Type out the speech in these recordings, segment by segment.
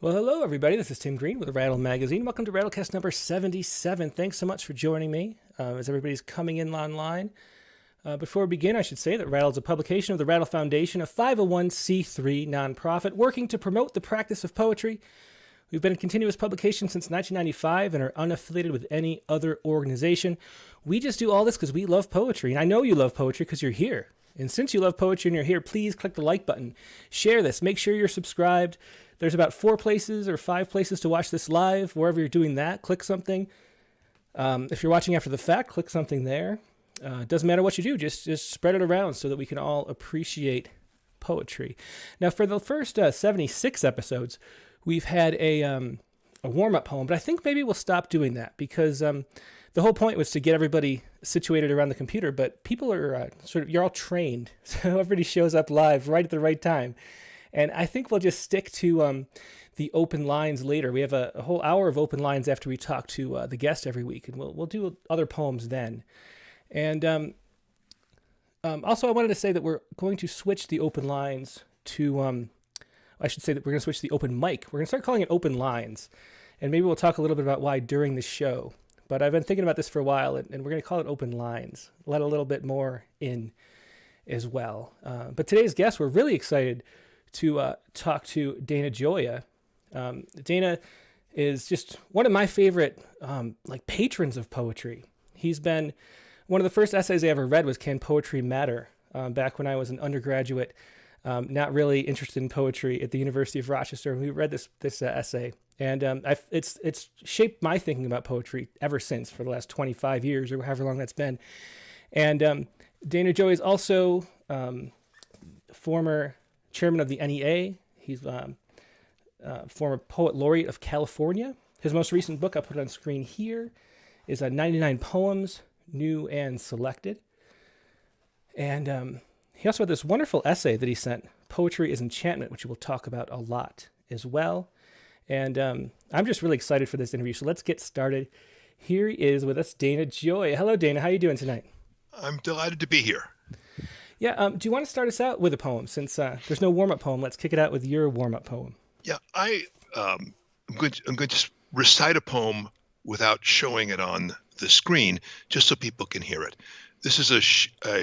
Well, hello, everybody. This is Tim Green with Rattle Magazine. Welcome to Rattlecast number 77. Thanks so much for joining me as everybody's coming in online. Before we begin, I should say that Rattle is a publication of the Rattle Foundation, a 501c3 nonprofit working to promote the practice of poetry. We've been in continuous publication since 1995 and are unaffiliated with any other organization. We just do all this because we love poetry, and I know you love poetry because you're here. And since you love poetry and you're here, please click the like button. Share this. Make sure you're subscribed. There's about 4 places or 5 places to watch this live. Wherever you're doing that, click something. If you're watching after the fact, click something there. It doesn't matter what you do. Just spread it around so that we can all appreciate poetry. Now, for the first 76 episodes, we've had a warm-up poem, but I think maybe we'll stop doing that because the whole point was to get everybody situated around the computer, but people are you're all trained, so everybody shows up live right at the right time. And I think we'll just stick to the open lines later. We have a whole hour of open lines after we talk to the guest every week, and we'll do other poems then. And also, I wanted to say that we're going to switch the open lines to, I should say that we're going to switch the open mic. We're going to start calling it open lines, and maybe we'll talk a little bit about why during the show. But I've been thinking about this for a while, and we're going to call it open lines. Let a little bit more in as well. But today's guest, we're really excited to talk to Dana Gioia. Dana is just one of my favorite patrons of poetry. He's been one of the first essays I ever read was Can Poetry Matter? Back when I was an undergraduate, not really interested in poetry at the University of Rochester. We read this essay, and it's shaped my thinking about poetry ever since for the last 25 years or however long that's been. And Dana Gioia is also former chairman of the NEA. He's former poet laureate of California. His most recent book, I put it on screen here, is 99 Poems, New and Selected. And he also had this wonderful essay that he sent, Poetry is Encampment, which we'll talk about a lot as well. And I'm just really excited for this interview. So let's get started. Here he is with us, Dana Gioia. Hello, Dana. How are you doing tonight? I'm delighted to be here. Yeah, do you want to start us out with a poem? Since there's no warm-up poem, let's kick it out with your warm-up poem. Yeah, I'm going to recite a poem without showing it on the screen, just so people can hear it. This is a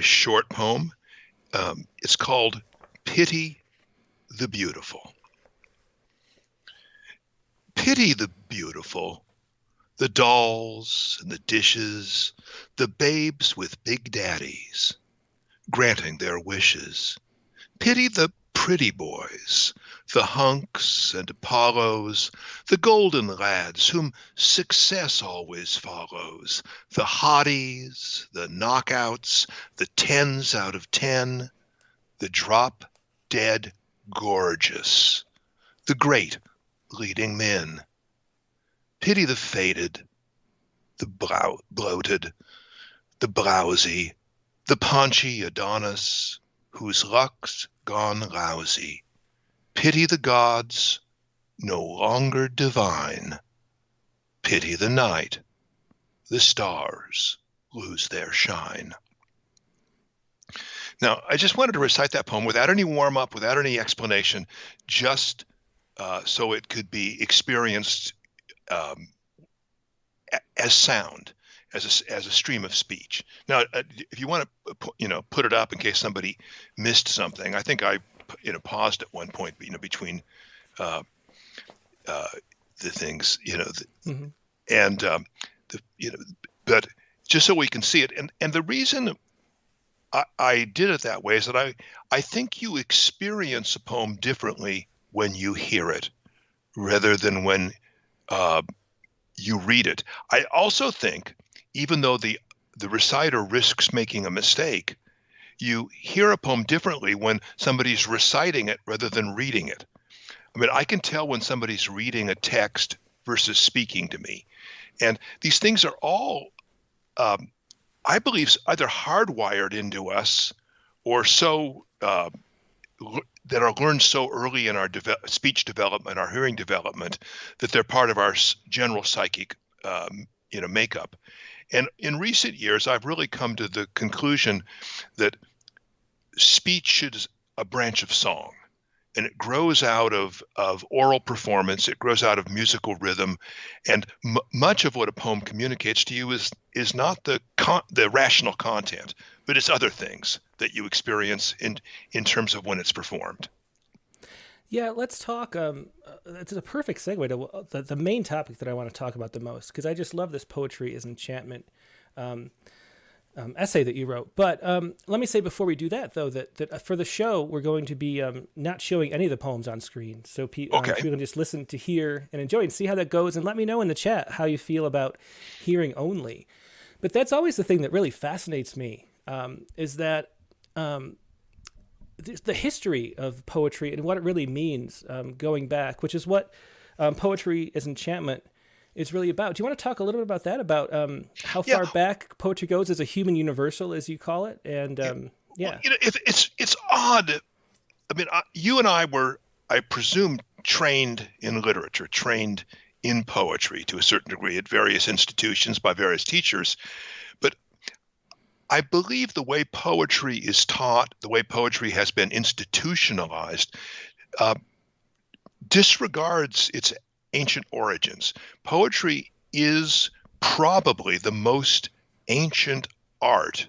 short poem. It's called Pity the Beautiful. Pity the beautiful, the dolls and the dishes, the babes with big daddies, granting their wishes. Pity the pretty boys, the hunks and Apollos, the golden lads whom success always follows, the hotties, the knockouts, the 10s out of 10, the drop-dead gorgeous, the great leading men. Pity the faded, the bloated, the blowsy, the paunchy Adonis, whose luck's gone lousy. Pity the gods, no longer divine. Pity the night, the stars lose their shine. Now, I just wanted to recite that poem without any warm-up, without any explanation, just so it could be experienced as sound. As a stream of speech. Now, if you want to, put it up in case somebody missed something, I think I, paused at one point, between the things, and but just so we can see it, and the reason I did it that way is that I think you experience a poem differently when you hear it, rather than when you read it. I also think, even though the reciter risks making a mistake, you hear a poem differently when somebody's reciting it rather than reading it. I mean, I can tell when somebody's reading a text versus speaking to me. And these things are all, I believe, either hardwired into us or so that are learned so early in our speech development, our hearing development, that they're part of our general psychic makeup. And in recent years, I've really come to the conclusion that speech is a branch of song, and it grows out of oral performance. It grows out of musical rhythm, and much of what a poem communicates to you is not the rational content, but it's other things that you experience in terms of when it's performed. Yeah, let's talk. It's a perfect segue to the main topic that I want to talk about the most, because I just love this poetry is enchantment essay that you wrote. But let me say before we do that, though, that for the show, we're going to be not showing any of the poems on screen. So people can just listen to hear and enjoy and see how that goes. And let me know in the chat how you feel about hearing only. But that's always the thing that really fascinates me, is that the history of poetry and what it really means going back, which is what poetry as enchantment is really about. Do you want to talk a little bit about that, about how far back poetry goes as a human universal, as you call it? And Well, it's odd. I mean, you and I were, I presume, trained in literature, trained in poetry to a certain degree at various institutions by various teachers. But I believe the way poetry is taught, the way poetry has been institutionalized, disregards its ancient origins. Poetry is probably the most ancient art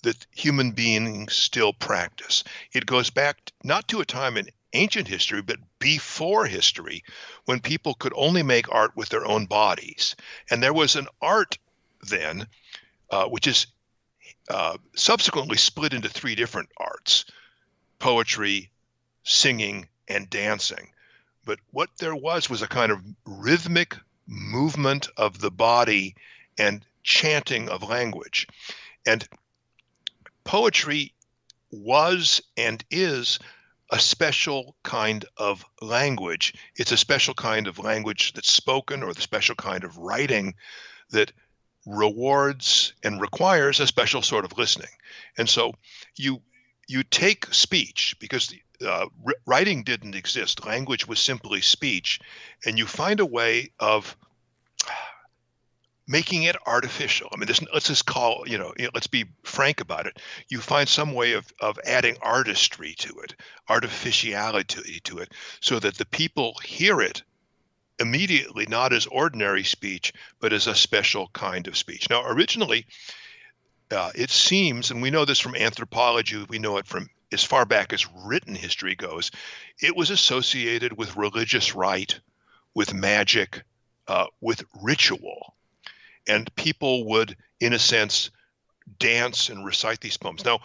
that human beings still practice. It goes back not to a time in ancient history, but before history, when people could only make art with their own bodies. And there was an art then, which is subsequently split into three different arts: poetry, singing, and dancing. But what there was a kind of rhythmic movement of the body and chanting of language. And poetry was and is a special kind of language. It's a special kind of language that's spoken, or the special kind of writing that rewards and requires a special sort of listening. And so you take speech, because writing didn't exist. Language was simply speech, and you find a way of making it artificial. I mean, let's just call, let's be frank about it. You find some way of adding artistry to it, artificiality to it, so that the people hear it immediately, not as ordinary speech, but as a special kind of speech. Now, originally, it seems, and we know this from anthropology, we know it from as far back as written history goes, it was associated with religious rite, with magic, with ritual. And people would, in a sense, dance and recite these poems. Now,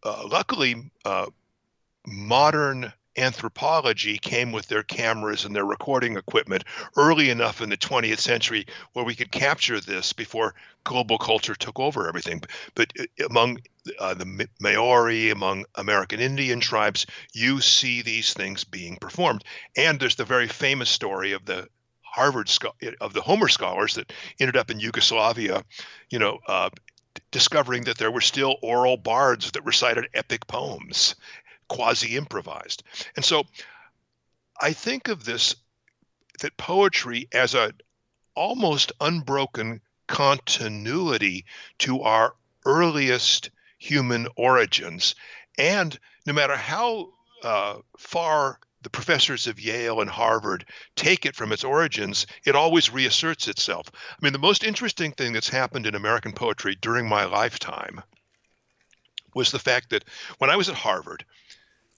luckily, modern anthropology came with their cameras and their recording equipment early enough in the 20th century where we could capture this before global culture took over everything. But among the Maori, among American Indian tribes, you see these things being performed. And there's the very famous story of the Homer scholars that ended up in Yugoslavia, discovering that there were still oral bards that recited epic poems, quasi-improvised. And so I think of this, that poetry as a almost unbroken continuity to our earliest human origins. And no matter how far the professors of Yale and Harvard take it from its origins, it always reasserts itself. I mean, the most interesting thing that's happened in American poetry during my lifetime was the fact that when I was at Harvard,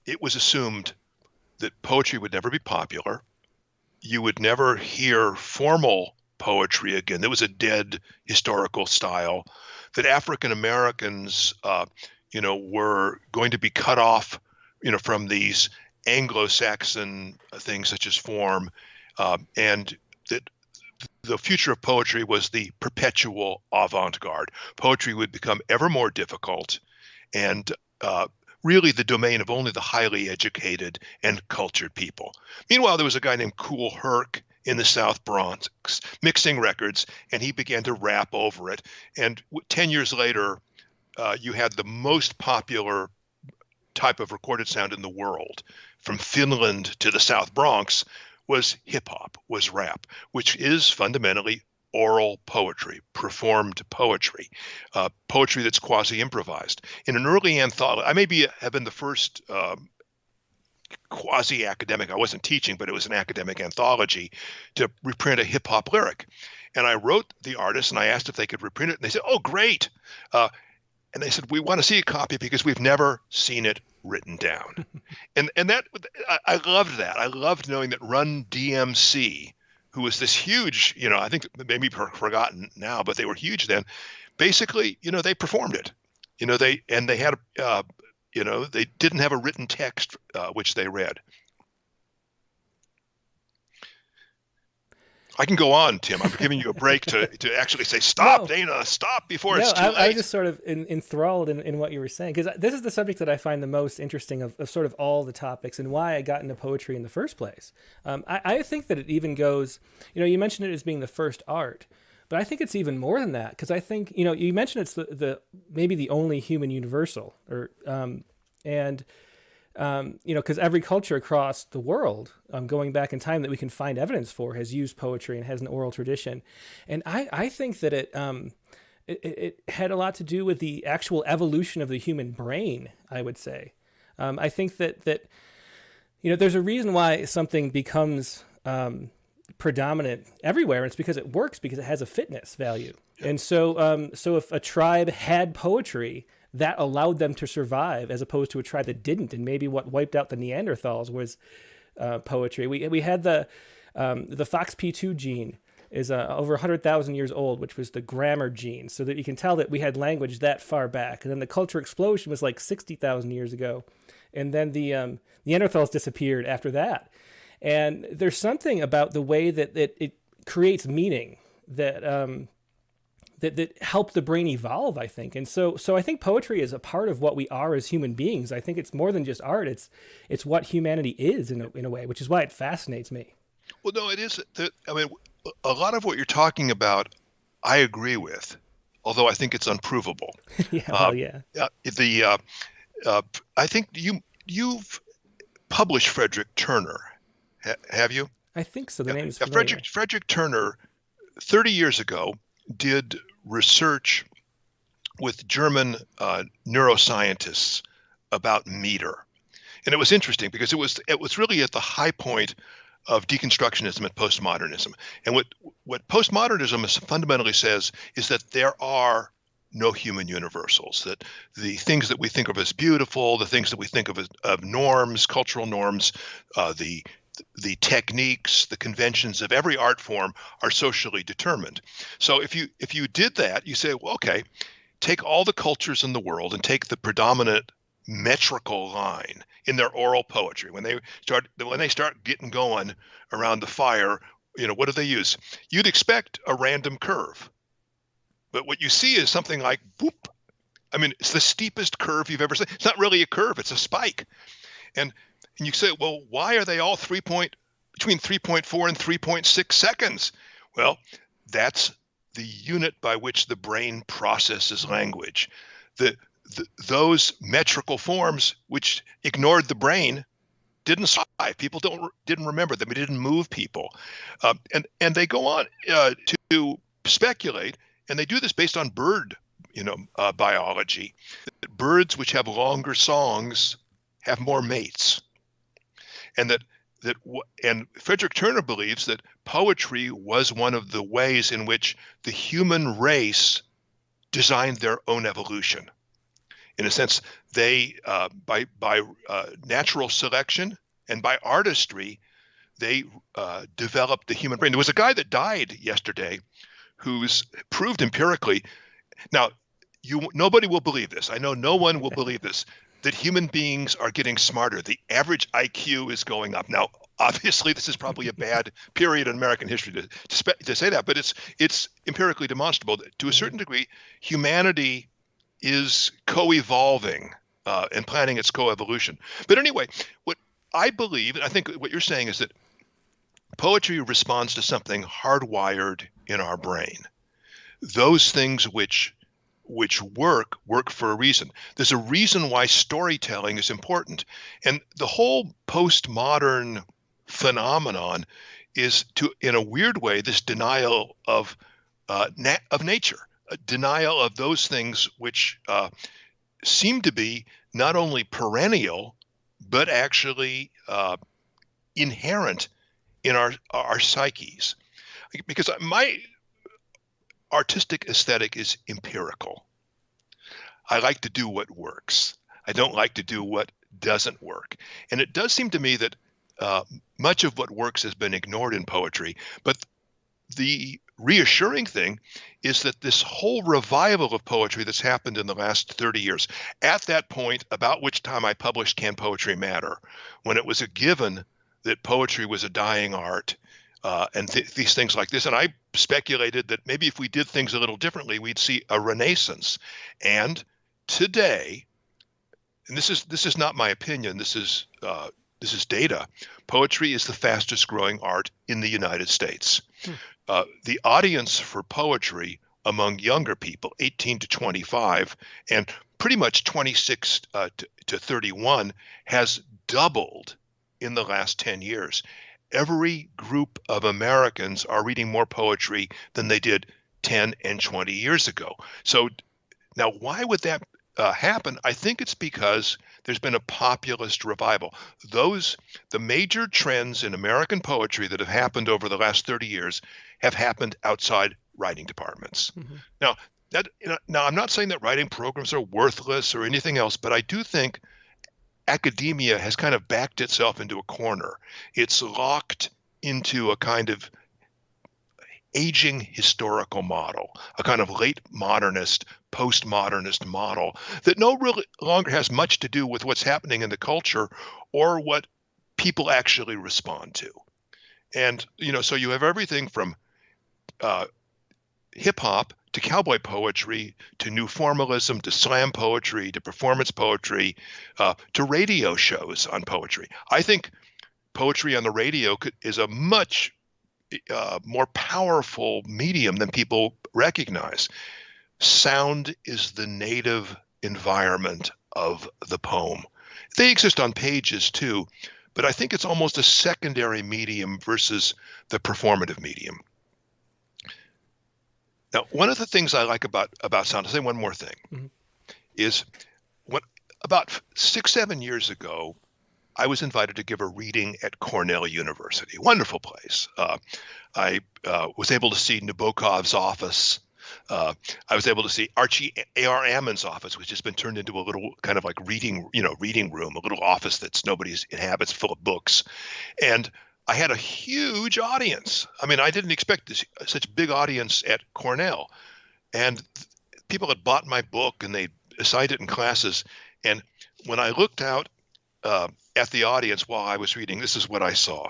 it was assumed that poetry would never be popular. You would never hear formal poetry again. There was a dead historical style, that African Americans, were going to be cut off, from these Anglo-Saxon things such as form, and that the future of poetry was the perpetual avant-garde. Poetry would become ever more difficult and really the domain of only the highly educated and cultured people. Meanwhile, there was a guy named Kool Herc in the South Bronx mixing records, and he began to rap over it. And 10 years later, you had the most popular type of recorded sound in the world, from Finland to the South Bronx, was hip hop, was rap, which is fundamentally oral poetry, performed poetry, poetry that's quasi-improvised. In an early anthology, I maybe have been the first quasi-academic, I wasn't teaching, but it was an academic anthology to reprint a hip hop lyric. And I wrote the artist and I asked if they could reprint it. And they said, oh, great. And they said, we want to see a copy because we've never seen it written down. and that, I loved that. I loved knowing that Run DMC, who was this huge, I think maybe forgotten now, but they were huge then. Basically, they performed it. They had, they didn't have a written text which they read. I can go on, Tim. I'm giving you a break to actually say, stop, no. Dana, stop before it's too late. I was just sort of enthralled in what you were saying, because this is the subject that I find the most interesting of sort of all the topics and why I got into poetry in the first place. I think that it even goes, you mentioned it as being the first art, but I think it's even more than that, because I think, you mentioned it's the maybe the only human universal, or because every culture across the world, going back in time that we can find evidence for, has used poetry and has an oral tradition. And I think that it had a lot to do with the actual evolution of the human brain, I would say. I think that there's a reason why something becomes predominant everywhere. And it's because it works, because it has a fitness value. Yeah. And so if a tribe had poetry, that allowed them to survive, as opposed to a tribe that didn't. And maybe what wiped out the Neanderthals was poetry. We had the FOXP2 gene is over 100,000 years old, which was the grammar gene, so that you can tell that we had language that far back. And then the culture explosion was like 60,000 years ago. And then the Neanderthals disappeared after that. And there's something about the way that it creates meaning that help the brain evolve, I think. And so I think poetry is a part of what we are as human beings. I think it's more than just art. It's what humanity is in a way, which is why it fascinates me. Well, no, it is. A lot of what you're talking about, I agree with, although I think it's unprovable. Yeah. I think you've published Frederick Turner, have you? I think so. The name is familiar. Frederick Turner, 30 years ago, did research with German neuroscientists about meter. And it was interesting because it was really at the high point of deconstructionism and postmodernism. And what postmodernism fundamentally says is that there are no human universals, that the things that we think of as beautiful, the things that we think of norms, cultural norms, the techniques, the conventions of every art form are socially determined. So if you did that, you say, well, okay, take all the cultures in the world and take the predominant metrical line in their oral poetry. When they start getting going around the fire, what do they use? You'd expect a random curve, but what you see is something like boop. I mean, it's the steepest curve you've ever seen. It's not really a curve; it's a spike, and you say, well, why are they all between 3.4 and 3.6 seconds? Well, that's the unit by which the brain processes language. Those metrical forms, which ignored the brain, didn't survive. People didn't remember them. It didn't move people, and they go on to speculate, and they do this based on bird, biology. Birds which have longer songs have more mates. And and Frederick Turner believes that poetry was one of the ways in which the human race designed their own evolution. In a sense, they by natural selection and by artistry, they developed the human brain. There was a guy that died yesterday who's proved empirically. Now, nobody will believe this. I know no one will believe this, that human beings are getting smarter. The average IQ is going up. Now, obviously, this is probably a bad period in American history to say that, but it's empirically demonstrable that to a certain degree, humanity is co-evolving and planning its co-evolution. But anyway, what I believe, and I think what you're saying is that poetry responds to something hardwired in our brain. Those things which work for a reason. There's a reason why storytelling is important. And the whole postmodern phenomenon is, in a weird way, this denial of nature, a denial of those things which seem to be not only perennial, but actually inherent in our psyches. Because my artistic aesthetic is empirical. I like to do what works. I don't like to do what doesn't work. And it does seem to me that much of what works has been ignored in poetry. But the reassuring thing is that this whole revival of poetry that's happened in the last 30 years, at that point, about which time I published Can Poetry Matter, when it was a given that poetry was a dying art, and these things like this. And I speculated that maybe if we did things a little differently, we'd see a renaissance. And today, and this is not my opinion, this is data, poetry is the fastest growing art in the United States. The audience for poetry among younger people, 18 to 25, and pretty much 26 to 31, has doubled in the last 10 years. Every group of Americans are reading more poetry than they did 10 and 20 years ago. So now, why would that happen? I think it's because there's been a populist revival. The major trends in American poetry that have happened over the last 30 years have happened outside writing departments. Mm-hmm. Now, I'm not saying that writing programs are worthless or anything else, but I do think academia has kind of backed itself into a corner. It's locked into a kind of aging historical model, a kind of late modernist, postmodernist model that really longer has much to do with what's happening in the culture or what people actually respond to. And, so you have everything from hip hop to cowboy poetry, to new formalism, to slam poetry, to performance poetry, to radio shows on poetry. I think poetry on the radio is a much more powerful medium than people recognize. Sound is the native environment of the poem. They exist on pages too, but I think it's almost a secondary medium versus the performative medium. Now, one of the things I like about sound, I'll say one more thing, mm-hmm. is about 6-7 years ago, I was invited to give a reading at Cornell University. Wonderful place. I was able to see Nabokov's office. I was able to see Archie A.R. Ammon's office, which has been turned into a little kind of like reading room, a little office that nobody inhabits, full of books. And I had a huge audience. I mean, I didn't expect such a big audience at Cornell. And people had bought my book and they assigned it in classes. And when I looked out at the audience while I was reading, this is what I saw.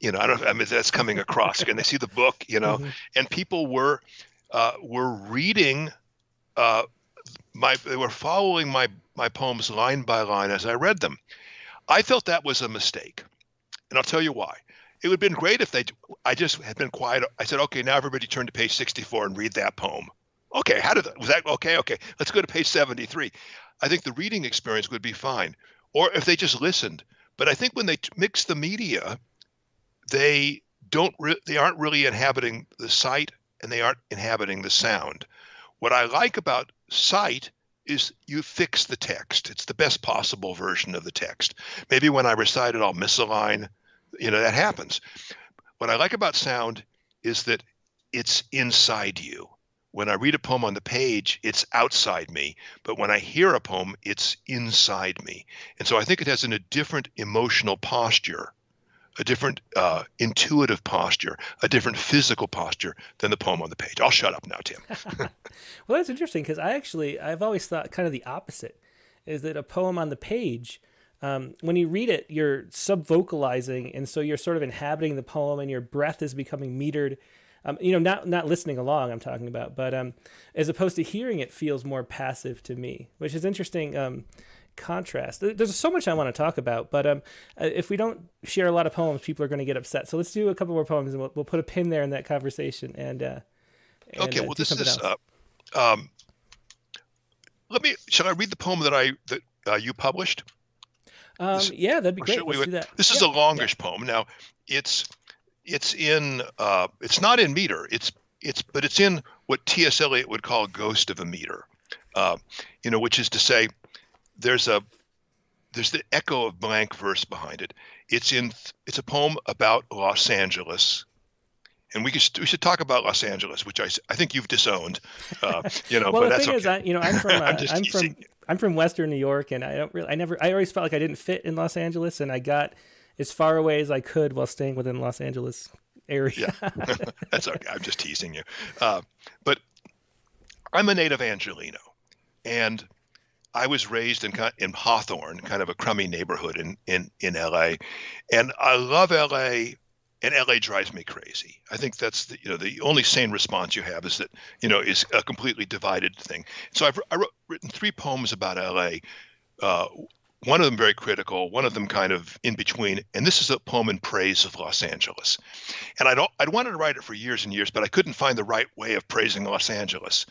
That's coming across. And they see the book, mm-hmm. and people were reading they were following my poems line by line as I read them. I felt that was a mistake. And I'll tell you why. It would have been great if I just had been quiet. I said, okay, now everybody turn to page 64 and read that poem. Okay, was that okay? Okay, let's go to page 73. I think the reading experience would be fine. Or if they just listened. But I think when they mix the media, they aren't really inhabiting the sight and they aren't inhabiting the sound. What I like about sight is you fix the text. It's the best possible version of the text. Maybe when I recite it, I'll miss a line. That happens. What I like about sound is that it's inside you. When I read a poem on the page, it's outside me. But when I hear a poem, it's inside me. And so I think it has a different emotional posture, a different intuitive posture, a different physical posture than the poem on the page. I'll shut up now, Tim. Well, that's interesting because I've always thought kind of the opposite, is that a poem on the page, when you read it, you're subvocalizing, and so you're sort of inhabiting the poem and your breath is becoming metered. Not listening along, I'm talking about, but as opposed to hearing it feels more passive to me, which is interesting contrast. There's so much I want to talk about, but if we don't share a lot of poems, people are going to get upset. So let's do a couple more poems, and we'll put a pin there in that conversation. Okay, well, this is. Shall I read the poem that you published? Yeah, that'd be great. Let's do that. This is a longish poem. Now, it's not in meter. But it's in what T.S. Eliot would call ghost of a meter. which is to say, there's the echo of blank verse behind it. It's a poem about Los Angeles. And we should talk about Los Angeles, which I think you've disowned, Well, but the that's thing is, okay. I'm from I'm just teasing you. I'm from Western New York, and I always felt like I didn't fit in Los Angeles, and I got as far away as I could while staying within Los Angeles area. Yeah, that's okay. I'm just teasing you. But I'm a native Angelino, and I was raised in Hawthorne, kind of a crummy neighborhood in LA, and I love LA. And LA drives me crazy. I think that's the only sane response you have is that is a completely divided thing. So I've written 3 poems about LA. One of them very critical, one of them kind of in between, and this is a poem in praise of Los Angeles. And I'd wanted to write it for years and years, but I couldn't find the right way of praising Los Angeles.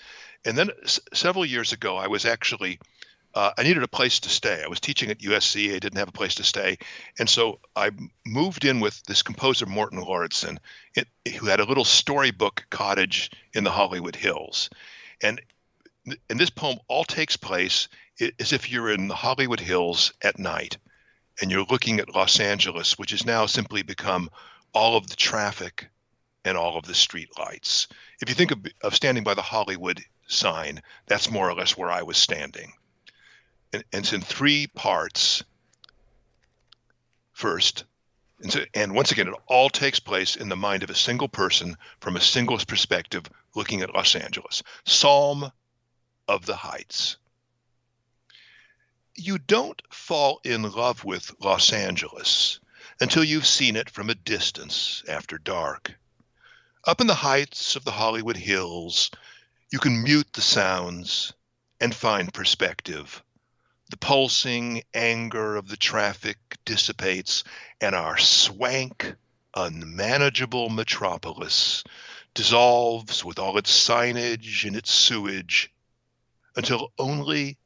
And then several years ago, I was actually I needed a place to stay. I was teaching at USC. I didn't have a place to stay. And so I moved in with this composer, Morton Laureate, who had a little storybook cottage in the Hollywood Hills. And this poem all takes place as if you're in the Hollywood Hills at night and you're looking at Los Angeles, which has now simply become all of the traffic and all of the street lights. If you think of standing by the Hollywood sign, that's more or less where I was standing. And it's in 3 parts. First, and once again, it all takes place in the mind of a single person from a single perspective looking at Los Angeles. Psalm of the Heights. You don't fall in love with Los Angeles until you've seen it from a distance after dark. Up in the heights of the Hollywood Hills, you can mute the sounds and find perspective. The pulsing anger of the traffic dissipates, and our swank, unmanageable metropolis dissolves with all its signage and its sewage until only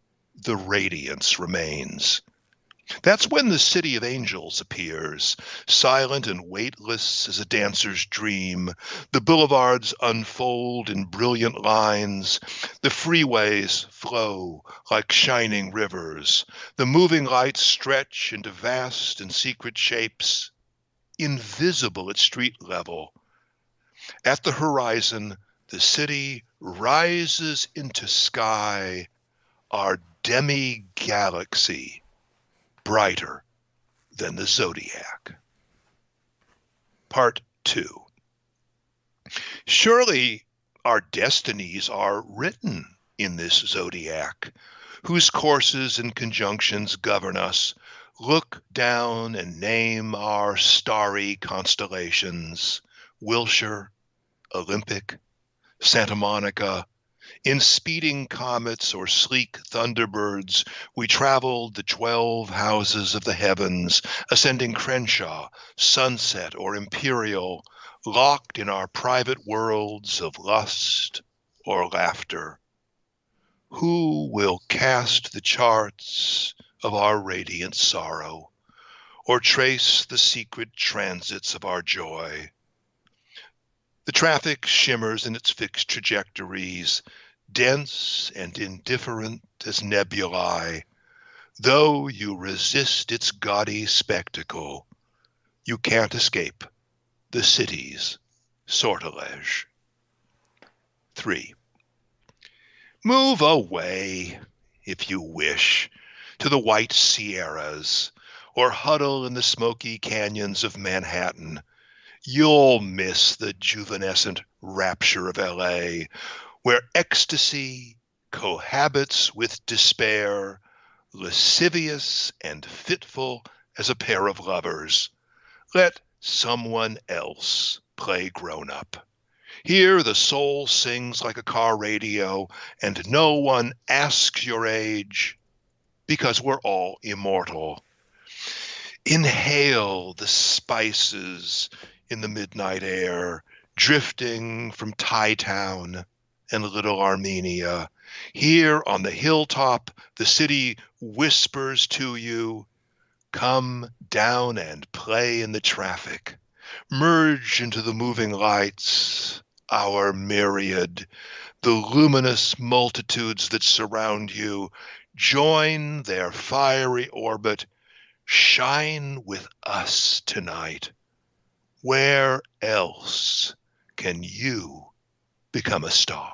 the radiance remains. That's when the city of angels appears, silent and weightless as a dancer's dream. The boulevards unfold in brilliant lines. The freeways flow like shining rivers. The moving lights stretch into vast and secret shapes, invisible at street level. At the horizon, the city rises into sky, our demi-galaxy, brighter than the zodiac. Part 2. Surely our destinies are written in this zodiac, whose courses and conjunctions govern us. Look down and name our starry constellations: Wilshire, Olympic, Santa Monica. In speeding comets or sleek thunderbirds, we traveled the 12 houses of the heavens, ascending Crenshaw, Sunset, or Imperial, locked in our private worlds of lust or laughter. Who will cast the charts of our radiant sorrow, or trace the secret transits of our joy? The traffic shimmers in its fixed trajectories, dense and indifferent as nebulae. Though you resist its gaudy spectacle, you can't escape the city's sortilege. 3. Move away, if you wish, to the white Sierras, or huddle in the smoky canyons of Manhattan. You'll miss the juvenescent rapture of LA, where ecstasy cohabits with despair, lascivious and fitful as a pair of lovers. Let someone else play grown-up. Here the soul sings like a car radio, and no one asks your age, because we're all immortal. Inhale the spices in the midnight air, drifting from Thai Town and Little Armenia. Here on the hilltop, the city whispers to you, come down and play in the traffic. Merge into the moving lights, our myriad. the luminous multitudes that surround you join their fiery orbit. Shine with us tonight. Where else can you become a star?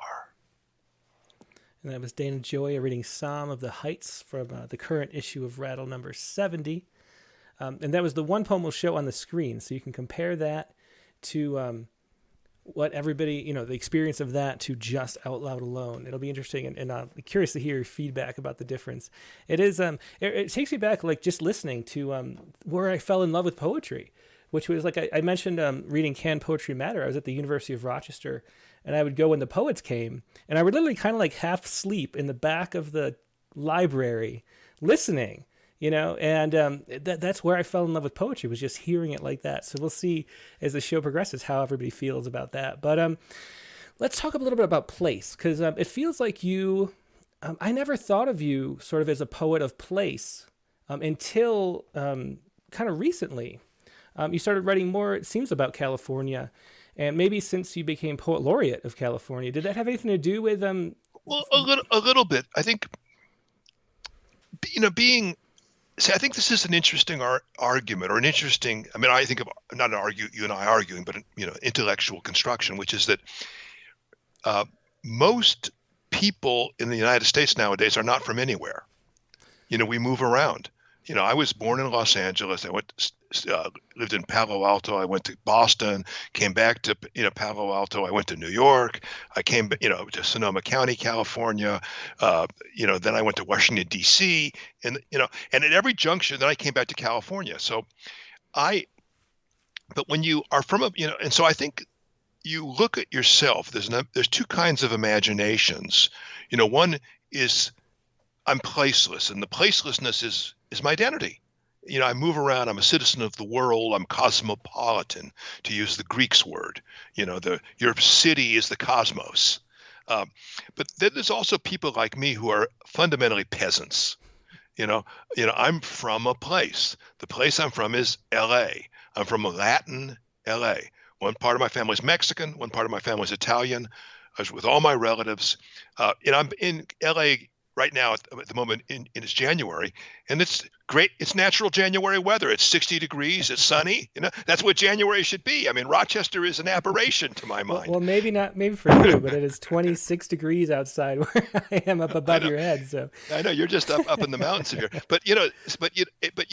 And that was Dana Gioia reading Psalm of the Heights from the current issue of Rattle number 70. And that was the one poem we'll show on the screen, so you can compare that to what everybody, the experience of that to just Out Loud Alone. It'll be interesting, and I'm curious to hear your feedback about the difference. It is, it takes me back, like, just listening to where I fell in love with poetry, which was, like, I mentioned reading Can Poetry Matter. I was at the University of Rochester, and I would go when the poets came, and I would literally kind of like half sleep in the back of the library listening. And that's where I fell in love with poetry, was just hearing it like that. So we'll see as the show progresses how everybody feels about that. But let's talk a little bit about place, because it feels like you, I never thought of you sort of as a poet of place until kind of recently. You started writing more, it seems, about California, and maybe since you became Poet Laureate of California. Did that have anything to do with... Well, a little bit. I think, See, I think this is an interesting argument, or an interesting, I think of, not an you and I arguing, but, intellectual construction, which is that most people in the United States nowadays are not from anywhere. We move around. I was born in Los Angeles. I lived in Palo Alto. I went to Boston, came back to, Palo Alto. I went to New York. I came, to Sonoma County, California. Then I went to Washington, D.C. And at every junction, then I came back to California. So but when you are from and so I think you look at yourself, there's two kinds of imaginations. One is I'm placeless, and the placelessness is my identity. I move around. I'm a citizen of the world. I'm cosmopolitan, to use the Greek's word. Your city is the cosmos. But then there's also people like me who are fundamentally peasants. I'm from a place. The place I'm from is L.A. I'm from Latin L.A. One part of my family is Mexican. One part of my family is Italian. I was with all my relatives. I'm in L.A. right now at the moment it's January, and it's great. It's natural January weather. It's 60 degrees. It's sunny. That's what January should be. Rochester is an aberration to my mind. Well, maybe for you, but it is 26 degrees outside where I am up above your head. So I know you're just up in the mountains here, but you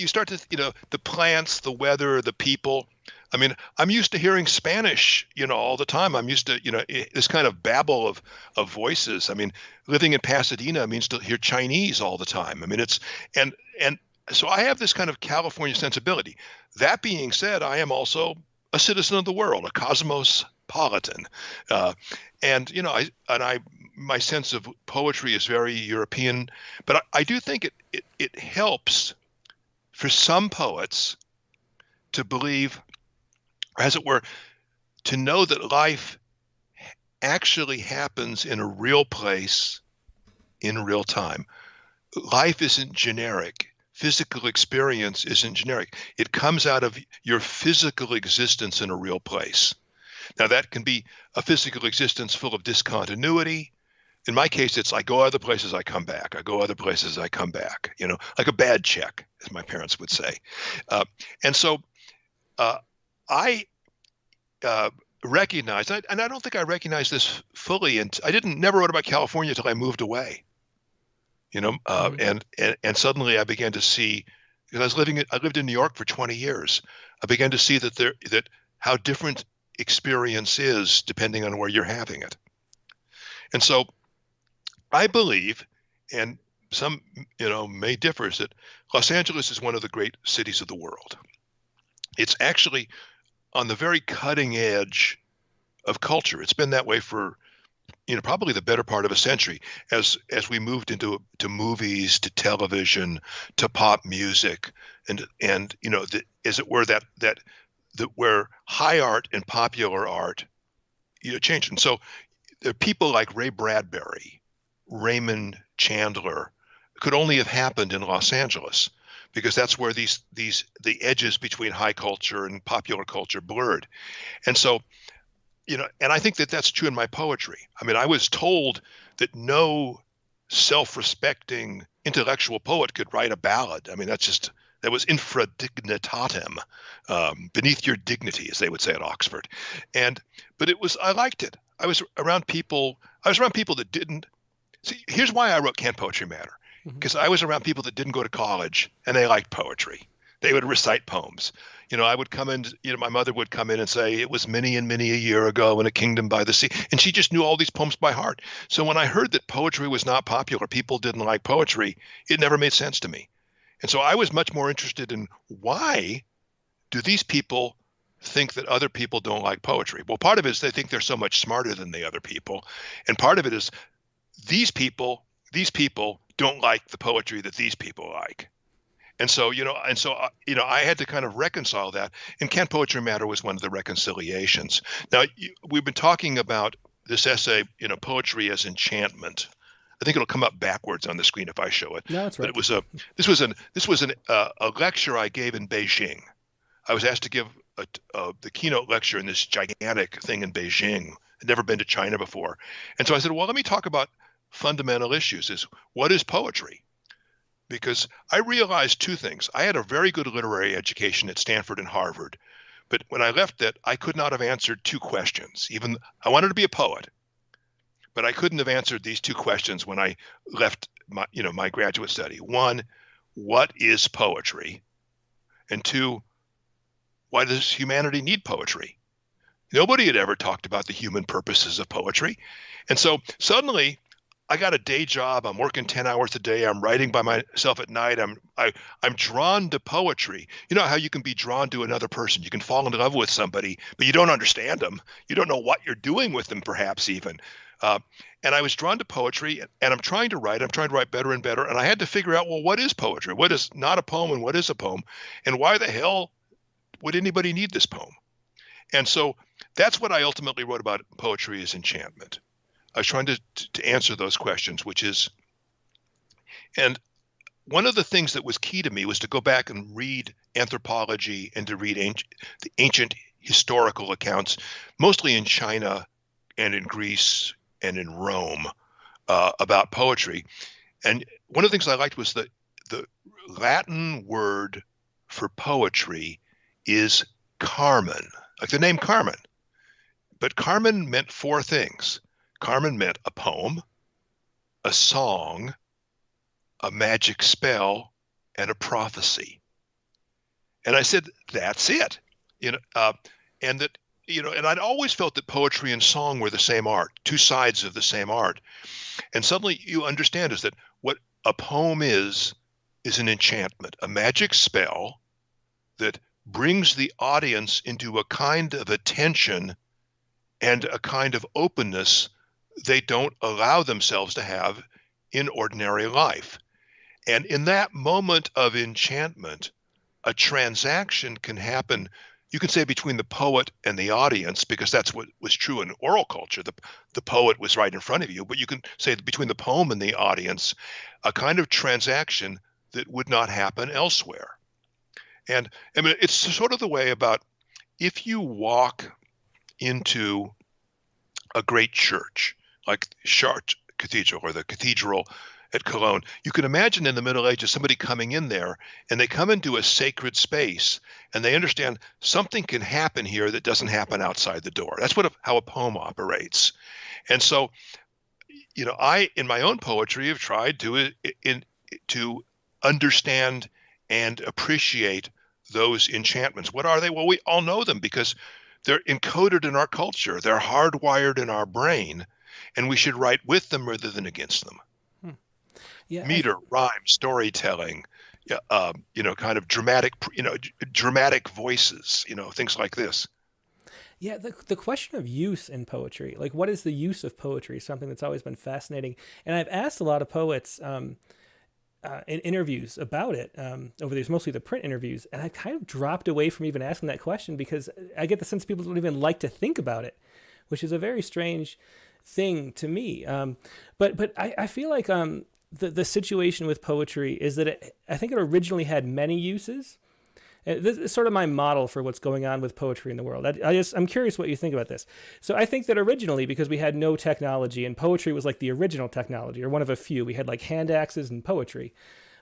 start to, the plants, the weather, the people. I'm used to hearing Spanish, all the time. I'm used to, this kind of babble of voices. Living in Pasadena means to hear Chinese all the time. And so I have this kind of California sensibility. That being said, I am also a citizen of the world, a cosmopolitan. My sense of poetry is very European, but I do think it helps for some poets to believe, as it were, to know that life actually happens in a real place, in real time. Life isn't generic. Physical experience isn't generic. It comes out of your physical existence in a real place. Now, that can be a physical existence full of discontinuity. In my case, it's I go other places, I come back. I go other places, I come back. Like a bad check, as my parents would say. And so I recognized, and I don't think I recognized this fully, and I never wrote about California until I moved away. And suddenly I began to see, because I lived in New York for 20 years. I began to see that how different experience is depending on where you're having it. And so I believe, and some, may differ, is that Los Angeles is one of the great cities of the world. It's actually on the very cutting edge of culture. It's been that way for, probably the better part of a century, as we moved to movies, to television, to pop music, and as it were, that where high art and popular art, changed. And so there are people like Ray Bradbury, Raymond Chandler, could only have happened in Los Angeles, because that's where the edges between high culture and popular culture blurred. And so and I think that that's true in my poetry. I mean, I was told that no self-respecting intellectual poet could write a ballad. I mean, that was infra dignitatem, beneath your dignity, as they would say at Oxford. But I liked it. I was around people that didn't. See, here's why I wrote Can Poetry Matter? Because I was around people that didn't go to college and they liked poetry. They would recite poems. I would come in, my mother would come in and say, it was many and many a year ago in a kingdom by the sea. And she just knew all these poems by heart. So when I heard that poetry was not popular, people didn't like poetry, it never made sense to me. And so I was much more interested in why do these people think that other people don't like poetry? Well, part of it is they think they're so much smarter than the other people. And part of it is these people don't like the poetry that these people like. And so, I had to kind of reconcile that. And Can Poetry Matter was one of the reconciliations. Now, we've been talking about this essay, poetry as enchantment. I think it'll come up backwards on the screen if I show it. No, that's right. But this was a lecture I gave in Beijing. I was asked to give the keynote lecture in this gigantic thing in Beijing. I'd never been to China before. And so I said, well, let me talk about fundamental issues. What is poetry? Because I realized two things. I had a very good literary education at Stanford and Harvard, but when I left that, I could not have answered two questions. Even I wanted to be a poet, but I couldn't have answered these two questions when I left my graduate study. One, what is poetry? And two, why does humanity need poetry? Nobody had ever talked about the human purposes of poetry. And so suddenly I got a day job. I'm working 10 hours a day. I'm writing by myself at night. I'm drawn to poetry. You know how you can be drawn to another person. You can fall in love with somebody, but you don't understand them. You don't know what you're doing with them, perhaps even. And I was drawn to poetry, and I'm trying to write better and better. And I had to figure out, well, what is poetry? What is not a poem, and what is a poem? And why the hell would anybody need this poem? And so that's what I ultimately wrote about poetry as enchantment. I was trying to answer those questions, and one of the things that was key to me was to go back and read anthropology and to read the ancient historical accounts, mostly in China and in Greece and in Rome, about poetry. And one of the things I liked was that the Latin word for poetry is Carmen, like the name Carmen. But Carmen meant four things. Carmen meant a poem, a song, a magic spell, and a prophecy. And I said, that's it. And I'd always felt that poetry and song were the same art, two sides of the same art. And suddenly you understand is that what a poem is an enchantment, a magic spell that brings the audience into a kind of attention and a kind of openness they don't allow themselves to have in ordinary life. And in that moment of enchantment, a transaction can happen, you can say between the poet and the audience, because that's what was true in oral culture. The poet was right in front of you, but you can say between the poem and the audience, a kind of transaction that would not happen elsewhere. And I mean, it's sort of the way about if you walk into a great church, like Chartres Cathedral or the cathedral at Cologne, you can imagine in the Middle Ages somebody coming in there and they come into a sacred space and they understand something can happen here that doesn't happen outside the door. That's how a poem operates. And so, I, in my own poetry, have tried to understand and appreciate those enchantments. What are they? Well, we all know them because they're encoded in our culture. They're hardwired in our brain. And we should write with them rather than against them. Yeah, Meter, rhyme, storytelling, kind of dramatic voices, things like this. Yeah, the question of use in poetry, like what is the use of poetry, is something that's always been fascinating. And I've asked a lot of poets in interviews about it over these, mostly the print interviews, and I've kind of dropped away from even asking that question because I get the sense people don't even like to think about it, which is a very strange thing to me. But I feel like the situation with poetry is that I think it originally had many uses. This is sort of my model for what's going on with poetry in the world. I'm curious what you think about this. So I think that originally, because we had no technology and poetry was like the original technology, or one of a few, we had like hand axes and poetry.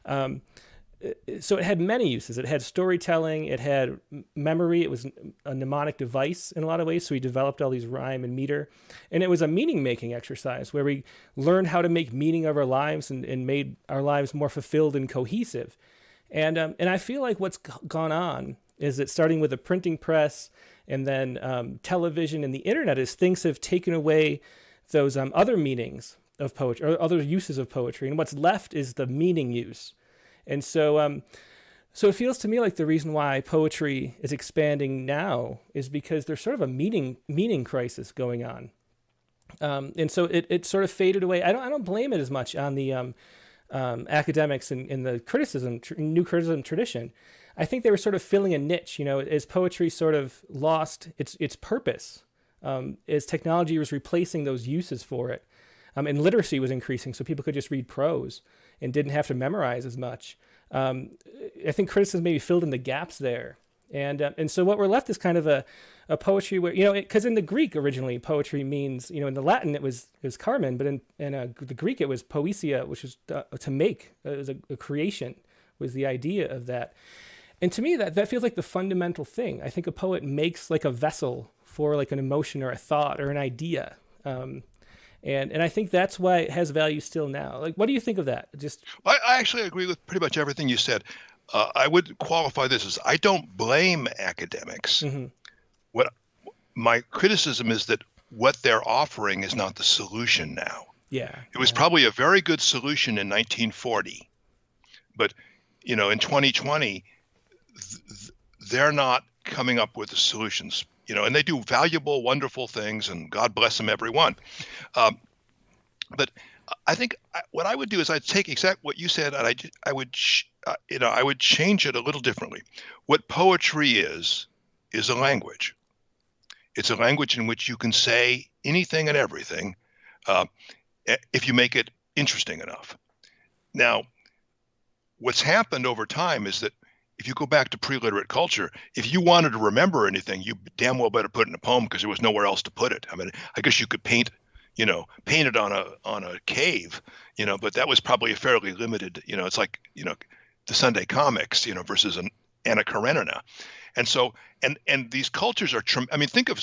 So it had many uses. It had storytelling, it had memory, it was a mnemonic device in a lot of ways. So we developed all these rhyme and meter. And it was a meaning-making exercise where we learned how to make meaning of our lives and made our lives more fulfilled and cohesive. And I feel like what's gone on is that starting with the printing press and then television and the internet is things have taken away those other meanings of poetry or other uses of poetry. And what's left is the meaning use. And so so it feels to me like the reason why poetry is expanding now is because there's sort of a meaning crisis going on. And so it sort of faded away. I don't blame it as much on the academics in the new criticism tradition. I think they were sort of filling a niche, as poetry sort of lost its purpose, as technology was replacing those uses for it. And literacy was increasing, so people could just read prose and didn't have to memorize as much. I think criticism maybe filled in the gaps there. And so what we're left is kind of a poetry where, because in the Greek originally poetry means, in the Latin it was Carmen, but in the Greek it was poesia, which is to make. It was a creation, was the idea of that. And to me that feels like the fundamental thing. I think a poet makes like a vessel for like an emotion or a thought or an idea. And I think that's why it has value still now. Like, what do you think of that? I actually agree with pretty much everything you said. I would qualify this as I don't blame academics. Mm-hmm. What my criticism is that what they're offering is not the solution now. Yeah. It was probably a very good solution in 1940, but in 2020, they're not coming up with the solutions. And they do valuable, wonderful things, and God bless them, everyone. But I think what I would do is I'd take exactly what you said, and I would change it a little differently. What poetry is a language. It's a language in which you can say anything and everything if you make it interesting enough. Now, what's happened over time is that if you go back to pre-literate culture, if you wanted to remember anything, you damn well better put it in a poem because there was nowhere else to put it. I mean, I guess you could paint it on a cave, but that was probably a fairly limited, it's like, the Sunday comics, versus an Anna Karenina. And so, and these cultures are, think of,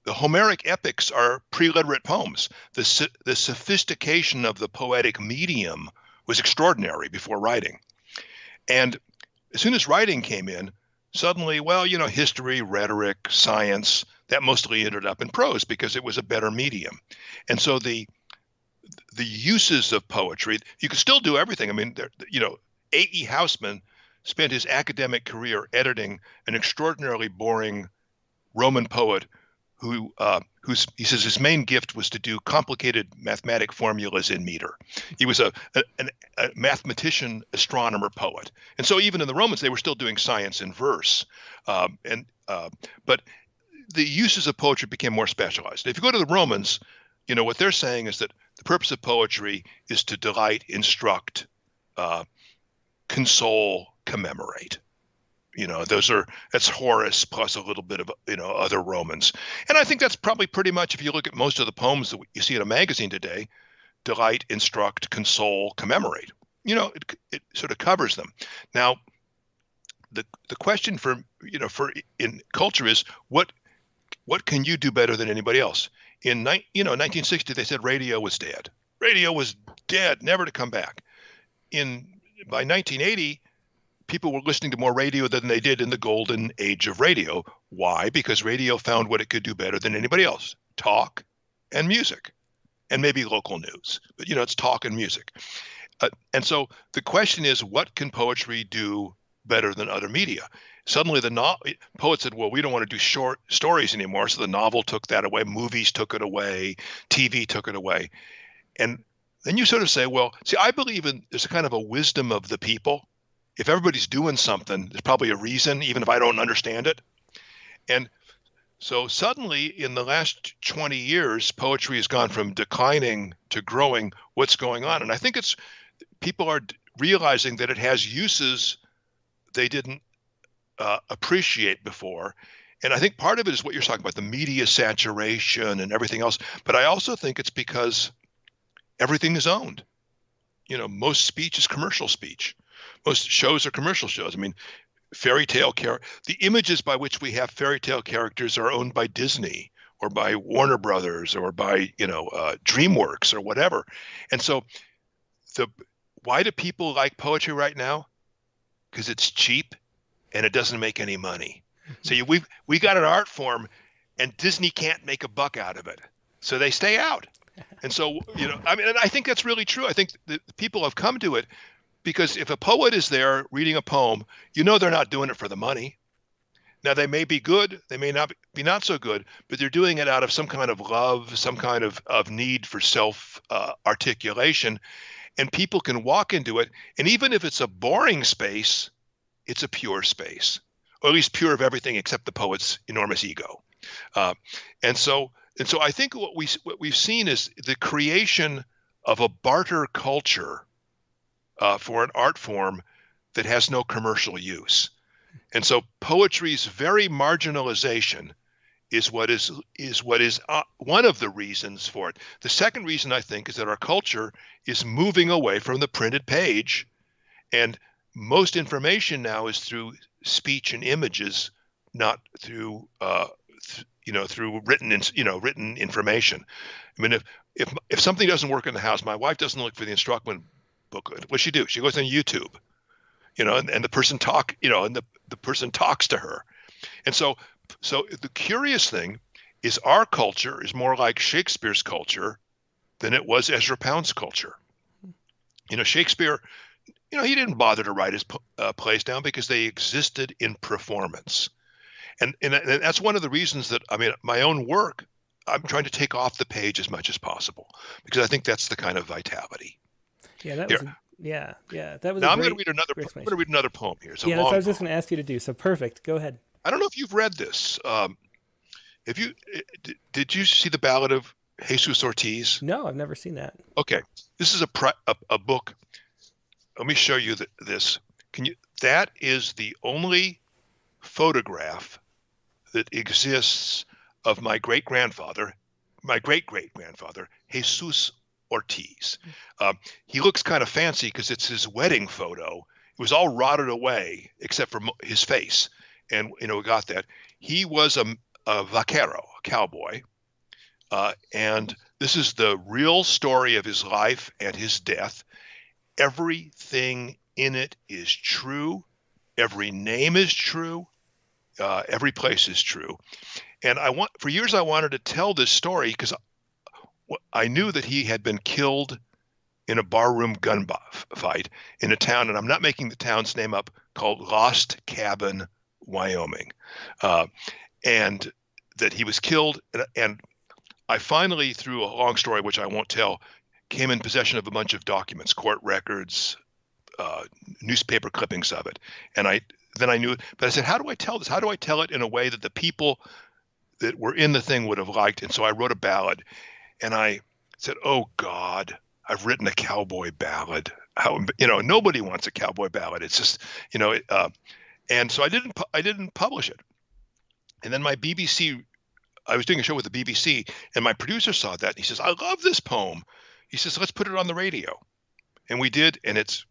the Homeric epics are pre-literate poems. The sophistication of the poetic medium was extraordinary before writing. And as soon as writing came in, suddenly, history, rhetoric, science, that mostly ended up in prose because it was a better medium. And so the uses of poetry, you could still do everything. I mean, A.E. Housman spent his academic career editing an extraordinarily boring Roman poet who he says his main gift was to do complicated mathematic formulas in meter. He was a mathematician, astronomer, poet. And so even in the Romans, they were still doing science in verse. But the uses of poetry became more specialized. If you go to the Romans, what they're saying is that the purpose of poetry is to delight, instruct, console, commemorate. That's Horace plus a little bit of, other Romans. And I think that's probably pretty much, if you look at most of the poems that you see in a magazine today, delight, instruct, console, commemorate. It sort of covers them. Now, the question for in culture is what can you do better than anybody else? In 1960, they said radio was dead. Radio was dead, never to come back. By 1980, people were listening to more radio than they did in the golden age of radio. Why? Because radio found what it could do better than anybody else: talk and music, and maybe local news. But it's talk and music. And so the question is, what can poetry do better than other media? Suddenly the poet said, well, we don't want to do short stories anymore. So the novel took that away. Movies took it away. TV took it away. And then you sort of say, well, see, I believe there's a kind of a wisdom of the people. If everybody's doing something, there's probably a reason, even if I don't understand it. And so suddenly in the last 20 years, poetry has gone from declining to growing. What's going on? And I think people are realizing that it has uses they didn't appreciate before. And I think part of it is what you're talking about, the media saturation and everything else. But I also think it's because everything is owned. Most speech is commercial speech. Most shows are commercial shows. I mean, the images by which we have fairy tale characters are owned by Disney or by Warner Brothers or by, DreamWorks or whatever. And so why do people like poetry right now? Because it's cheap and it doesn't make any money. So we got an art form and Disney can't make a buck out of it. So they stay out. And so, and I think that's really true. I think that people have come to it because if a poet is there reading a poem, they're not doing it for the money. Now, they may be good, they may not be not so good, but they're doing it out of some kind of love, some kind of need for self-articulation. And people can walk into it. And even if it's a boring space, it's a pure space, or at least pure of everything except the poet's enormous ego. And so I think what we've seen is the creation of a barter culture for an art form that has no commercial use. And so poetry's very marginalization is what is one of the reasons for it. The second reason, I think, is that our culture is moving away from the printed page, and most information now is through speech and images, not through through written information. I mean, if something doesn't work in the house, my wife doesn't look for the instruction book. What's she do? She goes on YouTube, and the person the person talks to her. And so the curious thing is our culture is more like Shakespeare's culture than it was Ezra Pound's culture. Shakespeare, he didn't bother to write his plays down because they existed in performance. And that's one of the reasons that, my own work, I'm trying to take off the page as much as possible because I think that's the kind of vitality. Yeah, that was that was. Now I'm going to read another poem here. That's what I was just going to ask you to do. So perfect. Go ahead. I don't know if you've read this. Did you see the Ballad of Jesus Ortiz? No, I've never seen that. Okay, this is a book. Let me show you this. That is the only photograph that exists of my great-great-grandfather, Jesus Ortiz. He looks kind of fancy because it's his wedding photo. It was all rotted away except for his face. And, we got that. He was a vaquero, a cowboy. And this is the real story of his life and his death. Everything in it is true. Every name is true. Every place is true. And for years I wanted to tell this story because I knew that he had been killed in a barroom gunfight in a town, and I'm not making the town's name up, called Lost Cabin, Wyoming. And that he was killed. And I finally, through a long story, which I won't tell, came in possession of a bunch of documents, court records, newspaper clippings of it. And then I knew it, but I said, how do I tell this? How do I tell it in a way that the people that were in the thing would have liked? And so I wrote a ballad, and I said, oh God, I've written a cowboy ballad. Nobody wants a cowboy ballad. It's just, and so I didn't publish it. And then my BBC, I was doing a show with the BBC, and my producer saw that, and he says, I love this poem. He says, let's put it on the radio. And we did, and it's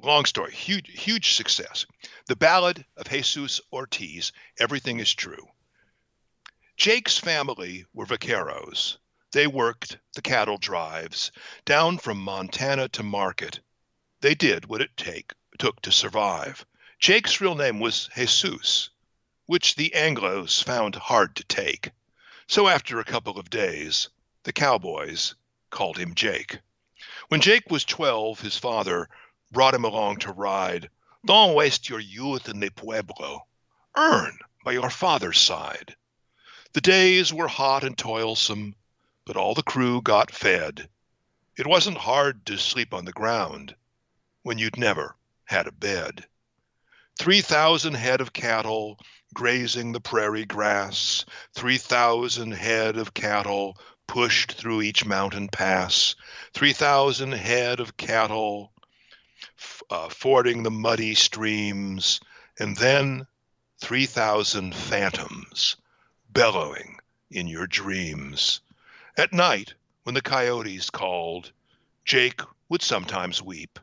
a long story, huge success. The Ballad of Jesus Ortiz, Everything is True. Jake's family were vaqueros. They worked the cattle drives down from Montana to Market. They did what it took to survive. Jake's real name was Jesus, which the Anglos found hard to take. So after a couple of days, the cowboys called him Jake. When Jake was 12, his father brought him along to ride. Don't waste your youth in the pueblo. Earn by your father's side. The days were hot and toilsome, but all the crew got fed. It wasn't hard to sleep on the ground when you'd never had a bed. 3,000 head of cattle grazing the prairie grass, 3,000 head of cattle pushed through each mountain pass, 3,000 head of cattle fording the muddy streams and then 3,000 phantoms bellowing in your dreams. At night, when the coyotes called, Jake would sometimes weep,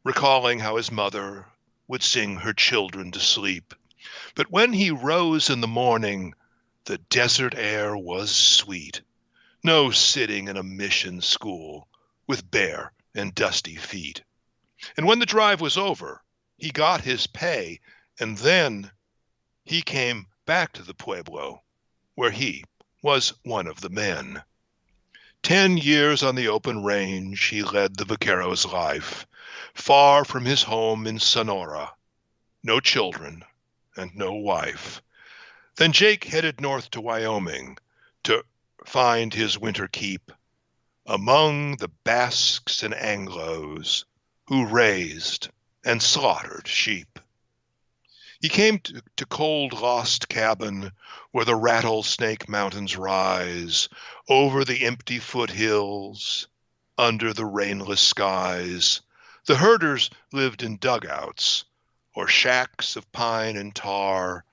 recalling how his mother would sing her children to sleep. But when he rose in the morning, the desert air was sweet. No sitting in a mission school with bare and dusty feet. And when the drive was over, he got his pay, and then he came back to the pueblo, where he was one of the men. 10 years on the open range he led the vaquero's life, far from his home in Sonora, no children and no wife. Then Jake headed north to Wyoming to find his winter keep among the Basques and Anglos who raised and slaughtered sheep. He came to cold lost cabin where the rattlesnake mountains rise, over the empty foothills, under the rainless skies. The herders lived in dugouts or shacks of pine and tar.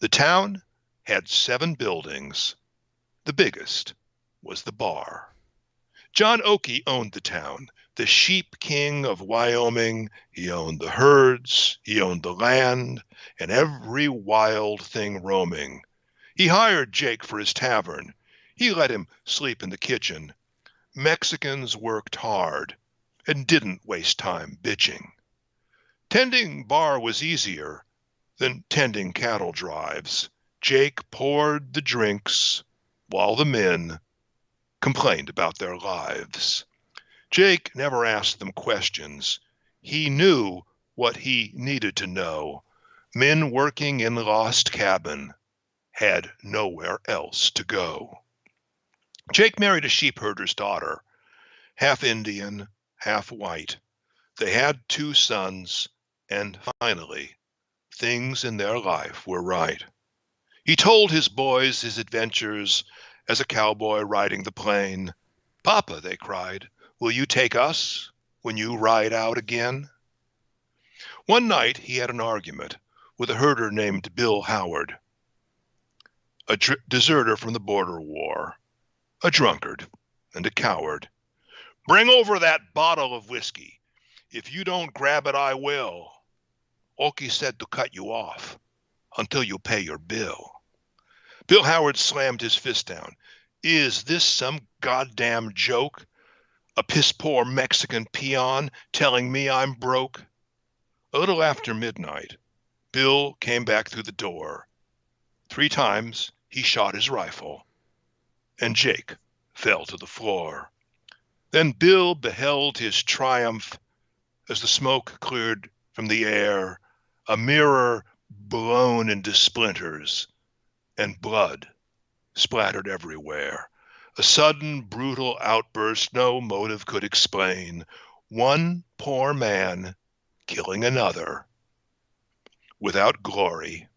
The town had 7 buildings. The biggest was the bar. John Oakey owned the town, the sheep king of Wyoming. He owned the herds, he owned the land, and every wild thing roaming. He hired Jake for his tavern. He let him sleep in the kitchen. Mexicans worked hard and didn't waste time bitching. Tending bar was easier than tending cattle drives. Jake poured the drinks while the men complained about their lives. Jake never asked them questions. He knew what he needed to know. Men working in Lost Cabin had nowhere else to go. Jake married a sheep herder's daughter, half Indian, half white. They had 2 sons, and finally, things in their life were right. He told his boys his adventures as a cowboy riding the plain. "Papa," they cried, "will you take us when you ride out again?" One night he had an argument with a herder named Bill Howard, a deserter from the border war, a drunkard and a coward. "Bring over that bottle of whiskey. If you don't grab it, I will. Oakey said to cut you off until you pay your bill." Bill Howard slammed his fist down. "Is this some goddamn joke? A piss-poor Mexican peon telling me I'm broke?" A little after midnight, Bill came back through the door. 3 times he shot his rifle, and Jake fell to the floor. Then Bill beheld his triumph as the smoke cleared from the air, a mirror blown into splinters, and blood splattered everywhere. A sudden, brutal outburst no motive could explain. One poor man killing another, without glory,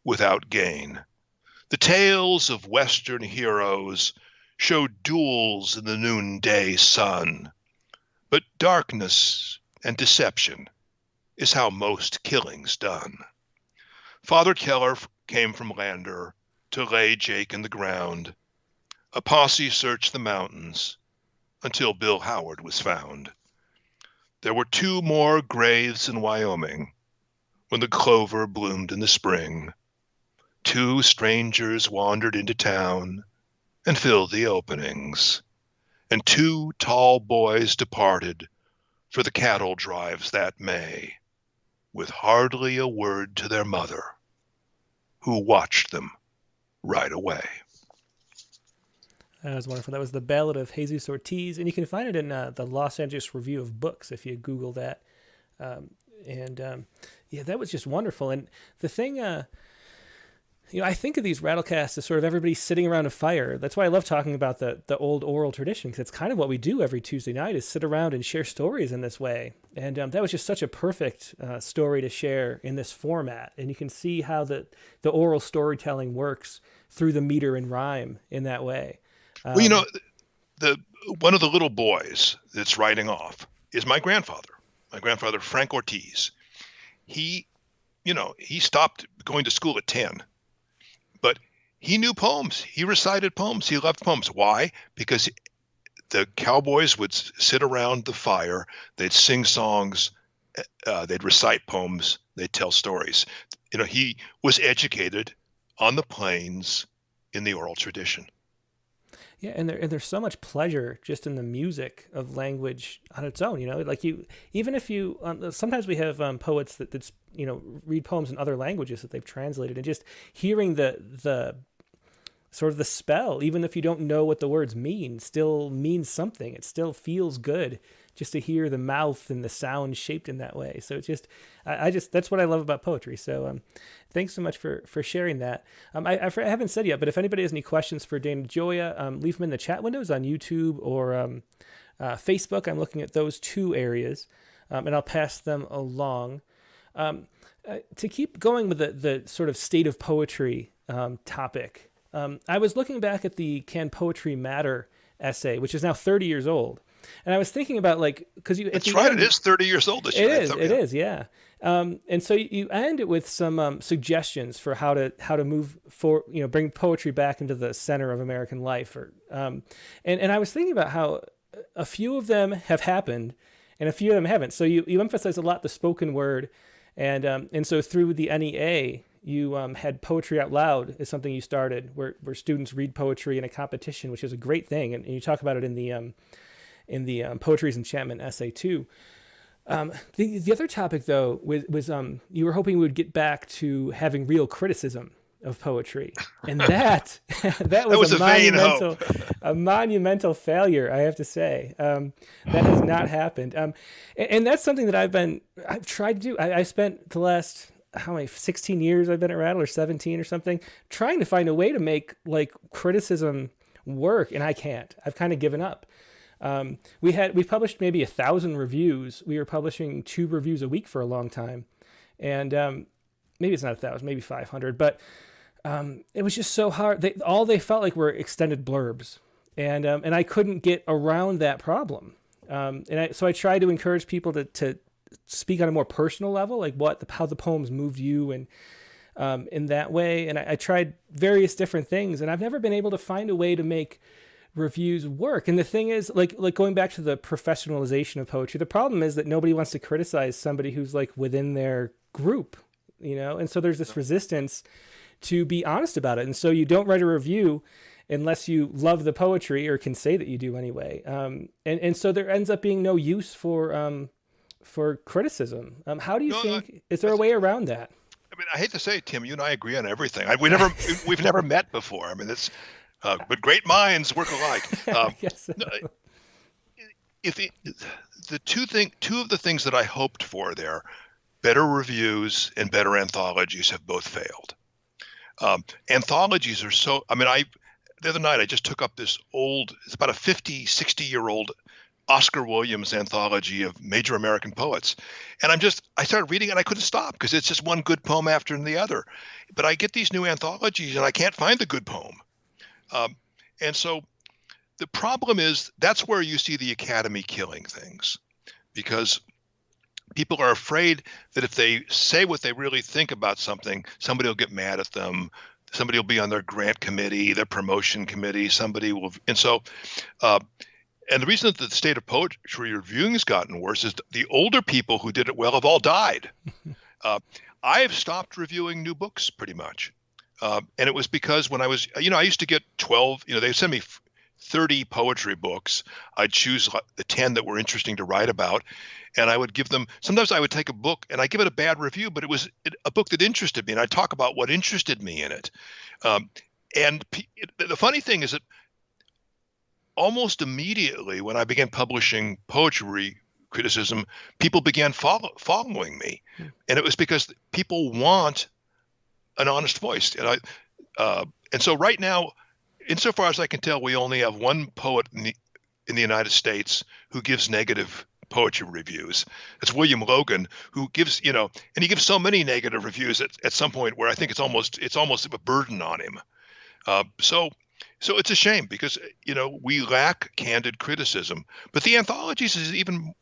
without gain. The tales of Western heroes show duels in the noonday sun, but darkness and deception is how most killing's done. Father Keller came from Lander to lay Jake in the ground. A posse searched the mountains until Bill Howard was found. There were 2 more graves in Wyoming when the clover bloomed in the spring. 2 strangers wandered into town and filled the openings, and 2 tall boys departed for the cattle drives that May, with hardly a word to their mother, who watched them right away. That was wonderful. That was the Ballad of Jesus Ortiz, and you can find it in the Los Angeles Review of Books if you Google that. Yeah, that was just wonderful. And the thing, I think of these Rattlecasts as sort of everybody sitting around a fire. That's why I love talking about the old oral tradition, because it's kind of what we do every Tuesday night is sit around and share stories in this way. And that was just such a perfect story to share in this format. And you can see how the oral storytelling works through the meter and rhyme in that way. Well, one of the little boys that's riding off is my grandfather, Frank Ortiz. He he stopped going to school at 10, but he knew poems. He recited poems. He loved poems. Why? Because the cowboys would sit around the fire. They'd sing songs. They'd recite poems. They'd tell stories. He was educated on the plains in the oral tradition. Yeah, and there's so much pleasure just in the music of language on its own. Like even if you sometimes we have poets that read poems in other languages that they've translated, and just hearing the sort of the spell, even if you don't know what the words mean, still means something. It still feels good just to hear the mouth and the sound shaped in that way. So it's just, I just that's what I love about poetry. So thanks so much for sharing that. I haven't said yet, but if anybody has any questions for Dane and Gioia, leave them in the chat windows on YouTube or Facebook. I'm looking at those two areas, and I'll pass them along. To keep going with the sort of state of poetry topic, I was looking back at the Can Poetry Matter essay, which is now 30 years old. And I was thinking about because that's right. It is 30 years old this year. It is, yeah. And so you end it with some suggestions for how to move for bring poetry back into the center of American life. And I was thinking about how a few of them have happened, and a few of them haven't. So you emphasize a lot the spoken word, and so through the NEA. You had Poetry Out Loud is something you started where students read poetry in a competition, which is a great thing. And you talk about it in the Poetry's Encampment essay too. The other topic though was you were hoping we would get back to having real criticism of poetry, and that was a monumental failure, I have to say. That has not happened, and that's something that I've tried to do. I spent the last 16 years I've been at Rattle, or 17 or something, trying to find a way to make criticism work, and I can't. I've kind of given up. We published maybe 1,000 reviews. We were publishing 2 reviews a week for a long time, and maybe it's not 1,000, maybe 500, but it was just so hard. They felt like were extended blurbs, and I couldn't get around that problem. So I tried to encourage people to speak on a more personal level, like how the poems moved you, and in that way. And I tried various different things, and I've never been able to find a way to make reviews work. And the thing is, like going back to the professionalization of poetry, the problem is that nobody wants to criticize somebody who's within their group, and so there's this resistance to be honest about it. And so you don't write a review unless you love the poetry or can say that you do anyway. And so there ends up being no use for criticism. How do you think, is there a way around that? I mean, I hate to say it, Tim, you and I agree on everything. We've never met before. I mean, it's, but great minds work alike. Yes. So. Two of the things that I hoped for there, better reviews and better anthologies, have both failed. Anthologies are so, the other night I just took up this it's about a 50, 60-year-old Oscar Williams anthology of major American poets. And I started reading and I couldn't stop because it's just one good poem after the other. But I get these new anthologies and I can't find the good poem. And so the problem is that's where you see the Academy killing things, because people are afraid that if they say what they really think about something, somebody will get mad at them. Somebody will be on their grant committee, their promotion committee, somebody will. And so, and the reason that the state of poetry reviewing has gotten worse is the older people who did it well have all died. I have stopped reviewing new books pretty much. And it was because when I was, I used to get 12, they send me 30 poetry books. I'd choose the 10 that were interesting to write about. And I would give them, sometimes I would take a book and I give it a bad review, but it was a book that interested me. And I'd talk about what interested me in it. And the funny thing is that almost immediately when I began publishing poetry criticism, people began following me. And it was because people want an honest voice. And so right now, insofar as I can tell, we only have one poet in the United States who gives negative poetry reviews. It's William Logan, who gives, and he gives so many negative reviews at some point where I think it's almost a burden on him. So it's a shame because, we lack candid criticism. But the anthologies is even,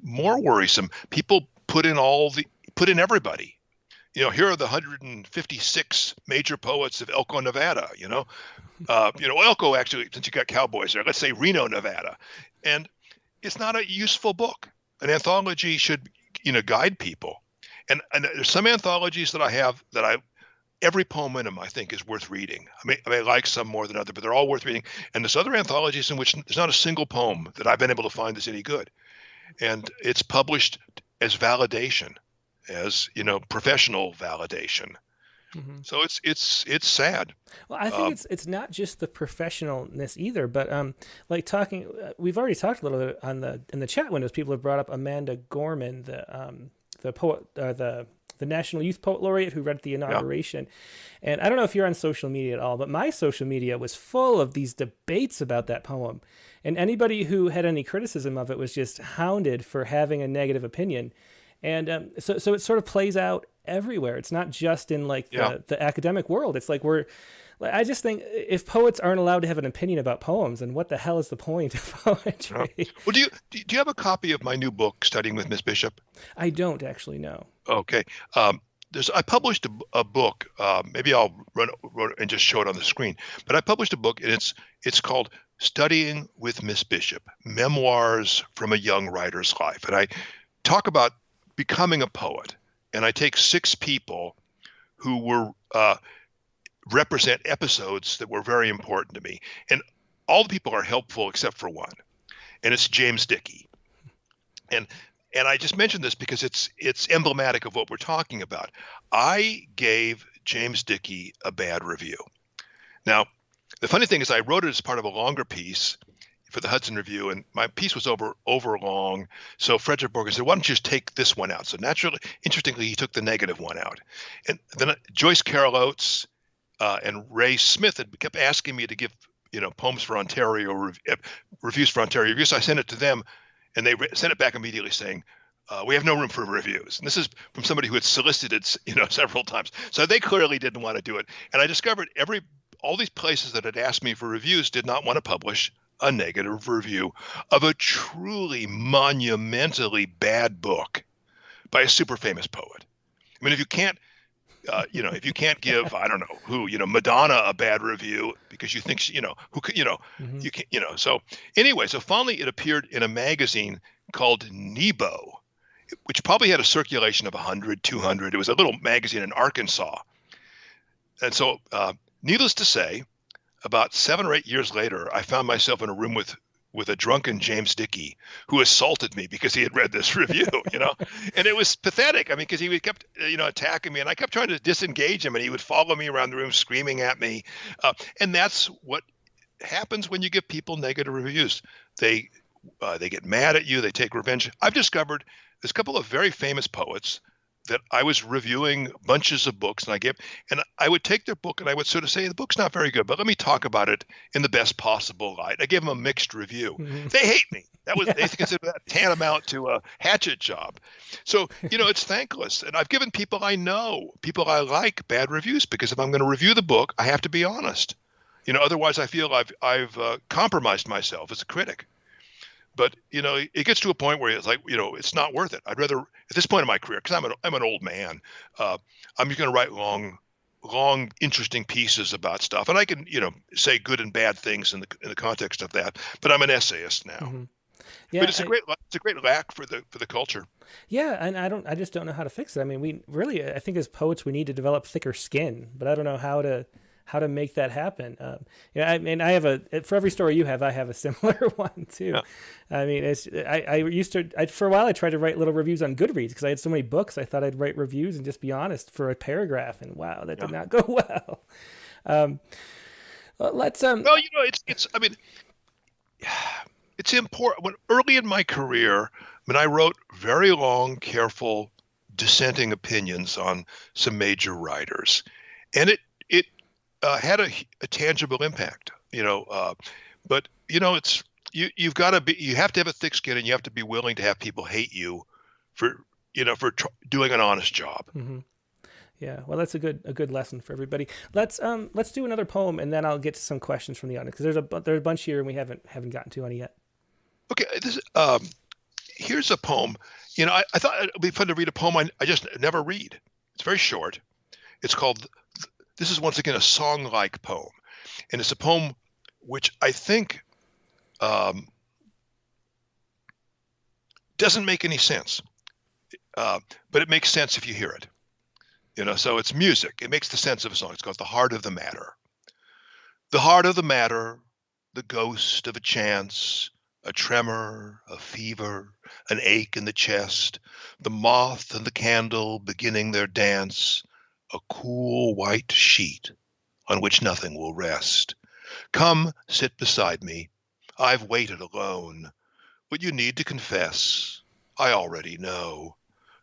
more worrisome. People put in everybody. here are the 156 major poets of Elko, Nevada. Elko actually, since you got cowboys there, let's say Reno, Nevada, and it's not a useful book. An anthology should, guide people. And there's some anthologies that I have that every poem in them I think is worth reading. I may like some more than others, but they're all worth reading. And there's other anthologies in which there's not a single poem that I've been able to find that's any good. And it's published as validation, as professional validation. Mm-hmm. So it's sad. Well, I think it's not just the professionalness either, but we've already talked a little bit in the chat windows. People have brought up Amanda Gorman, the poet, the National Youth Poet Laureate who read the inauguration. Yeah. And I don't know if you're on social media at all, but my social media was full of these debates about that poem. And anybody who had any criticism of it was just hounded for having a negative opinion. And so it sort of plays out everywhere. It's not just in the academic world. It's like I just think if poets aren't allowed to have an opinion about poems, then what the hell is the point of poetry? Yeah. Well, do you have a copy of my new book, Studying with Miss Bishop? I don't actually know. Okay. I published a book. Maybe I'll run and just show it on the screen. But I published a book, and it's called Studying with Miss Bishop: Memoirs from a Young Writer's Life. And I talk about becoming a poet, and I take 6 people who were represent episodes that were very important to me, and all the people are helpful except for one, and it's James Dickey. And I just mentioned this because it's emblematic of what we're talking about. I gave James Dickey a bad review. Now, the funny thing is I wrote it as part of a longer piece for the Hudson Review, and my piece was over long. So Frederick Morgan said, why don't you just take this one out? So interestingly, he took the negative one out. And then Joyce Carol Oates and Ray Smith had kept asking me to give, poems for Ontario, reviews for Ontario Review. So I sent it to them, and they sent it back immediately saying, we have no room for reviews. And this is from somebody who had solicited, several times. So they clearly didn't want to do it. And I discovered all these places that had asked me for reviews did not want to publish a negative review of a truly monumentally bad book by a super famous poet. I mean, if you can't give, I don't know who, Madonna a bad review because you think, who could, mm-hmm. you can't, so anyway, so finally it appeared in a magazine called Nebo, which probably had a circulation of 100, 200. It was a little magazine in Arkansas. And so, needless to say, about 7 or 8 years later, I found myself in a room with a drunken James Dickey who assaulted me because he had read this review, and it was pathetic. I mean, because he kept, attacking me, and I kept trying to disengage him, and he would follow me around the room screaming at me. And that's what happens when you give people negative reviews. They get mad at you. They take revenge. I've discovered there's a couple of very famous poets that I was reviewing bunches of books, and I would take their book and I would sort of say, the book's not very good, but let me talk about it in the best possible light. I gave them a mixed review. Mm-hmm. They hate me. They consider that tantamount to a hatchet job. So, it's thankless. And I've given people I know, people I like, bad reviews, because if I'm going to review the book, I have to be honest. Otherwise I feel I've compromised myself as a critic. But, it gets to a point where it's like, it's not worth it. I'd rather, at this point in my career, because I'm an old man, I'm just going to write long, interesting pieces about stuff. And I can, say good and bad things in the context of that. But I'm an essayist now. Mm-hmm. Yeah, but it's a great lack for the culture. Yeah, and I just don't know how to fix it. I mean, I think as poets, we need to develop thicker skin, but I don't know how to make that happen. I have for every story you have, I have a similar one too. Yeah. I mean, for a while I tried to write little reviews on Goodreads because I had so many books. I thought I'd write reviews and just be honest for a paragraph, and wow, that did not go well. Let's it's important. When early in my career, I wrote very long, careful, dissenting opinions on some major writers, and it had a tangible impact, but it's you have to have a thick skin, and you have to be willing to have people hate you for doing an honest job. Mm-hmm. Yeah, well, that's a good lesson for everybody. Let's do another poem, and then I'll get to some questions from the audience because there's a bunch here and we haven't gotten to any yet. Okay, here's a poem. I thought it'd be fun to read a poem I just never read. It's very short. It's called, this is once again a song-like poem. And it's a poem which I think doesn't make any sense. But it makes sense if you hear it. So it's music. It makes the sense of a song. It's called The Heart of the Matter. The heart of the matter, the ghost of a chance, a tremor, a fever, an ache in the chest, the moth and the candle beginning their dance, a cool white sheet on which nothing will rest. Come, sit beside me. I've waited alone. What you need to confess, I already know.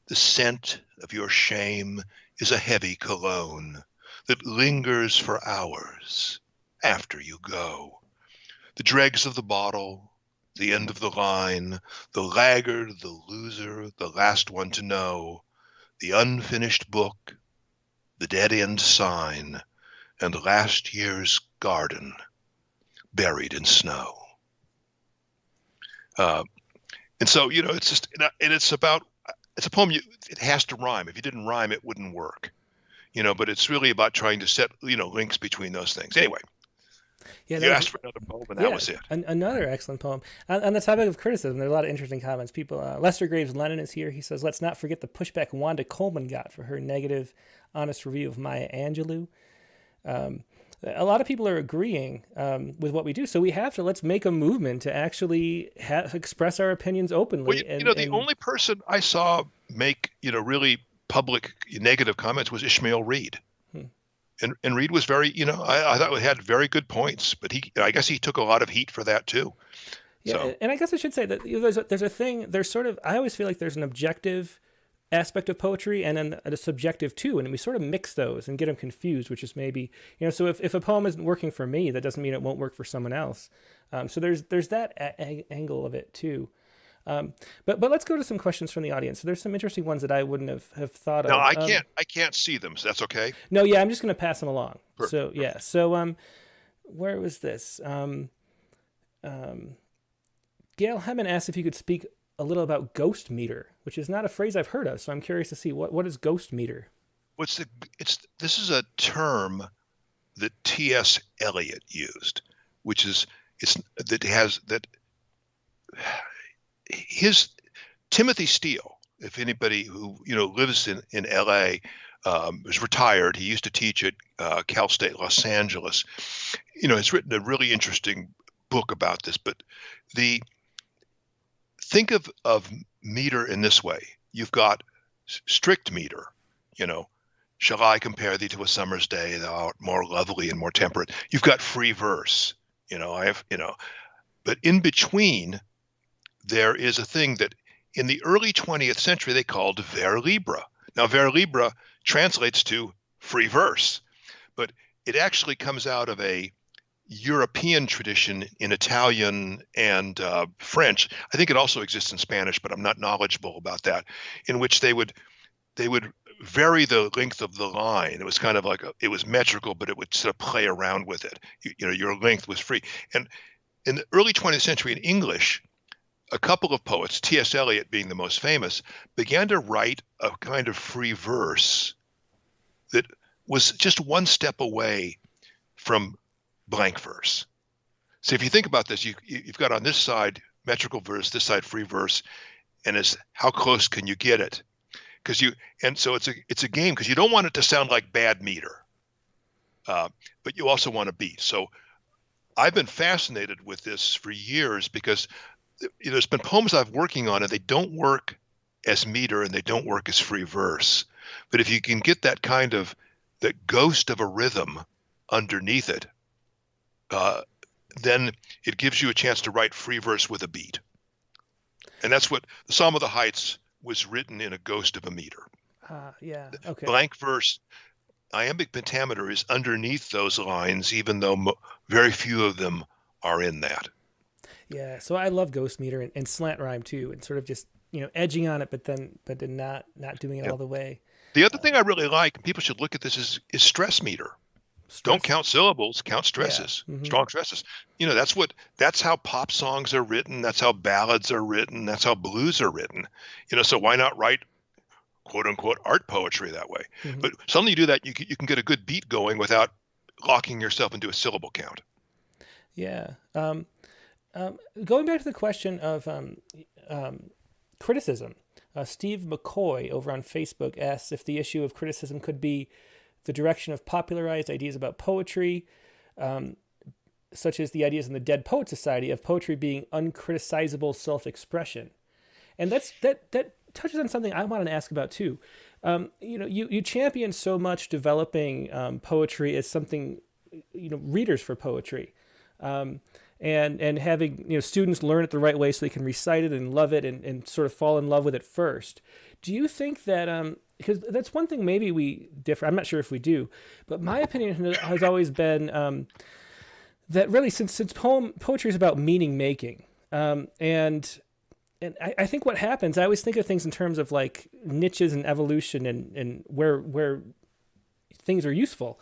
The scent of your shame is a heavy cologne that lingers for hours after you go. The dregs of the bottle, the end of the line, the laggard, the loser, the last one to know, the unfinished book, the dead-end sign, and last year's garden buried in snow. And so, it's just, and it's a poem, it has to rhyme. If you didn't rhyme, it wouldn't work, but it's really about trying to set, links between those things. Anyway, you asked for another poem, and that was it. Another excellent poem. On the topic of criticism, there are a lot of interesting comments. People, Lester Graves Lennon is here. He says, let's not forget the pushback Wanda Coleman got for her negative, honest review of Maya Angelou. A lot of people are agreeing with what we do, so we have to, let's make a movement to actually express our opinions openly. Well, the only person I saw make, really public negative comments was Ishmael Reed. And Reed was very, I thought he had very good points, but I guess he took a lot of heat for that too. Yeah, so. And I guess I should say that there's sort of, I always feel like there's an objective aspect of poetry and then a subjective too, and we sort of mix those and get them confused, which is maybe, so if a poem isn't working for me, that doesn't mean it won't work for someone else. So there's that angle of it too. But let's go to some questions from the audience. So there's some interesting ones that I wouldn't have thought of. No, I can't see them, so that's okay. No, yeah, I'm just going to pass them along. Perfect. So yeah, so where was this? Gail Hemman asked if you could speak a little about ghost meter, which is not a phrase I've heard of. So I'm curious to see what is ghost meter. This is a term that T.S. Eliot used, which is his Timothy Steele. If anybody who lives in L.A. is retired, he used to teach at Cal State Los Angeles. He's written a really interesting book about this. But think of meter in this way. You've got strict meter. Shall I compare thee to a summer's day? Thou art more lovely and more temperate. You've got free verse. But in between, there is a thing that in the early 20th century they called vers libre. Now, vers libre translates to free verse, but it actually comes out of a European tradition in Italian and French. I think it also exists in Spanish, but I'm not knowledgeable about that, in which they would vary the length of the line. It was kind of like it was metrical, but it would sort of play around with it. Your length was free. And in the early 20th century in English, a couple of poets, T.S. Eliot being the most famous, began to write a kind of free verse that was just one step away from blank verse. So if you think about this, you've got on this side metrical verse, this side free verse, and it's how close can you get it? So it's a game because you don't want it to sound like bad meter, but you also want a beat. So I've been fascinated with this for years because there's been poems I've working on and they don't work as meter and they don't work as free verse. But if you can get that kind of the ghost of a rhythm underneath it, then it gives you a chance to write free verse with a beat. And that's what the Psalm of the Heights was written in a ghost of a meter. Yeah. Okay. Blank verse, iambic pentameter is underneath those lines, even though very few of them are in that. Yeah. So I love ghost meter and slant rhyme too, and sort of just edging on it, but then not doing it all the way. The other thing I really like, and people should look at this, is stress meter. Don't count syllables, count stresses, strong stresses. That's how pop songs are written. That's how ballads are written. That's how blues are written. So why not write quote unquote art poetry that way. Mm-hmm. But suddenly you do that, you can get a good beat going without locking yourself into a syllable count. Yeah. Going back to the question of criticism, Steve McCoy over on Facebook asks if the issue of criticism could be the direction of popularized ideas about poetry, such as the ideas in the Dead Poet Society of poetry being uncriticizable self-expression. And that touches on something I wanted to ask about too. You champion so much developing poetry as something, readers for poetry. And having students learn it the right way so they can recite it and love it and sort of fall in love with it first. Do you think that because that's one thing maybe we differ, I'm not sure if we do, but my opinion has always been that really since poetry is about meaning making, and I think what happens, I always think of things in terms of like niches and evolution and where things are useful,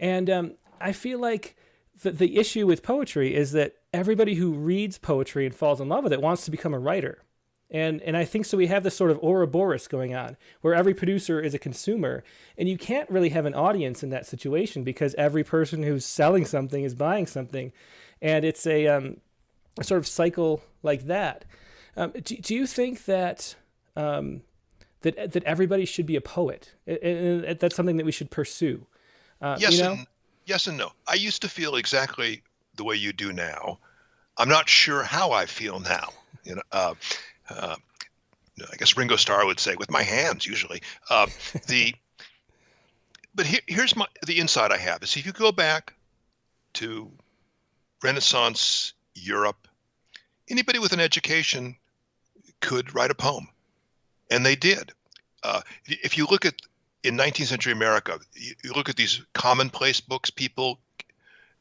and I feel like the issue with poetry is that everybody who reads poetry and falls in love with it wants to become a writer. And I think so we have this sort of Ouroboros going on where every producer is a consumer, and you can't really have an audience in that situation because every person who's selling something is buying something. And it's a sort of cycle like that. Do you think that that everybody should be a poet? And that's something that we should pursue? Yes and no. I used to feel exactly the way you do now. I'm not sure how I feel now. I guess Ringo Starr would say, with my hands usually. But here's the insight I have is if you go back to Renaissance Europe, anybody with an education could write a poem, and they did. If you look at in 19th century America, you look at these commonplace books, people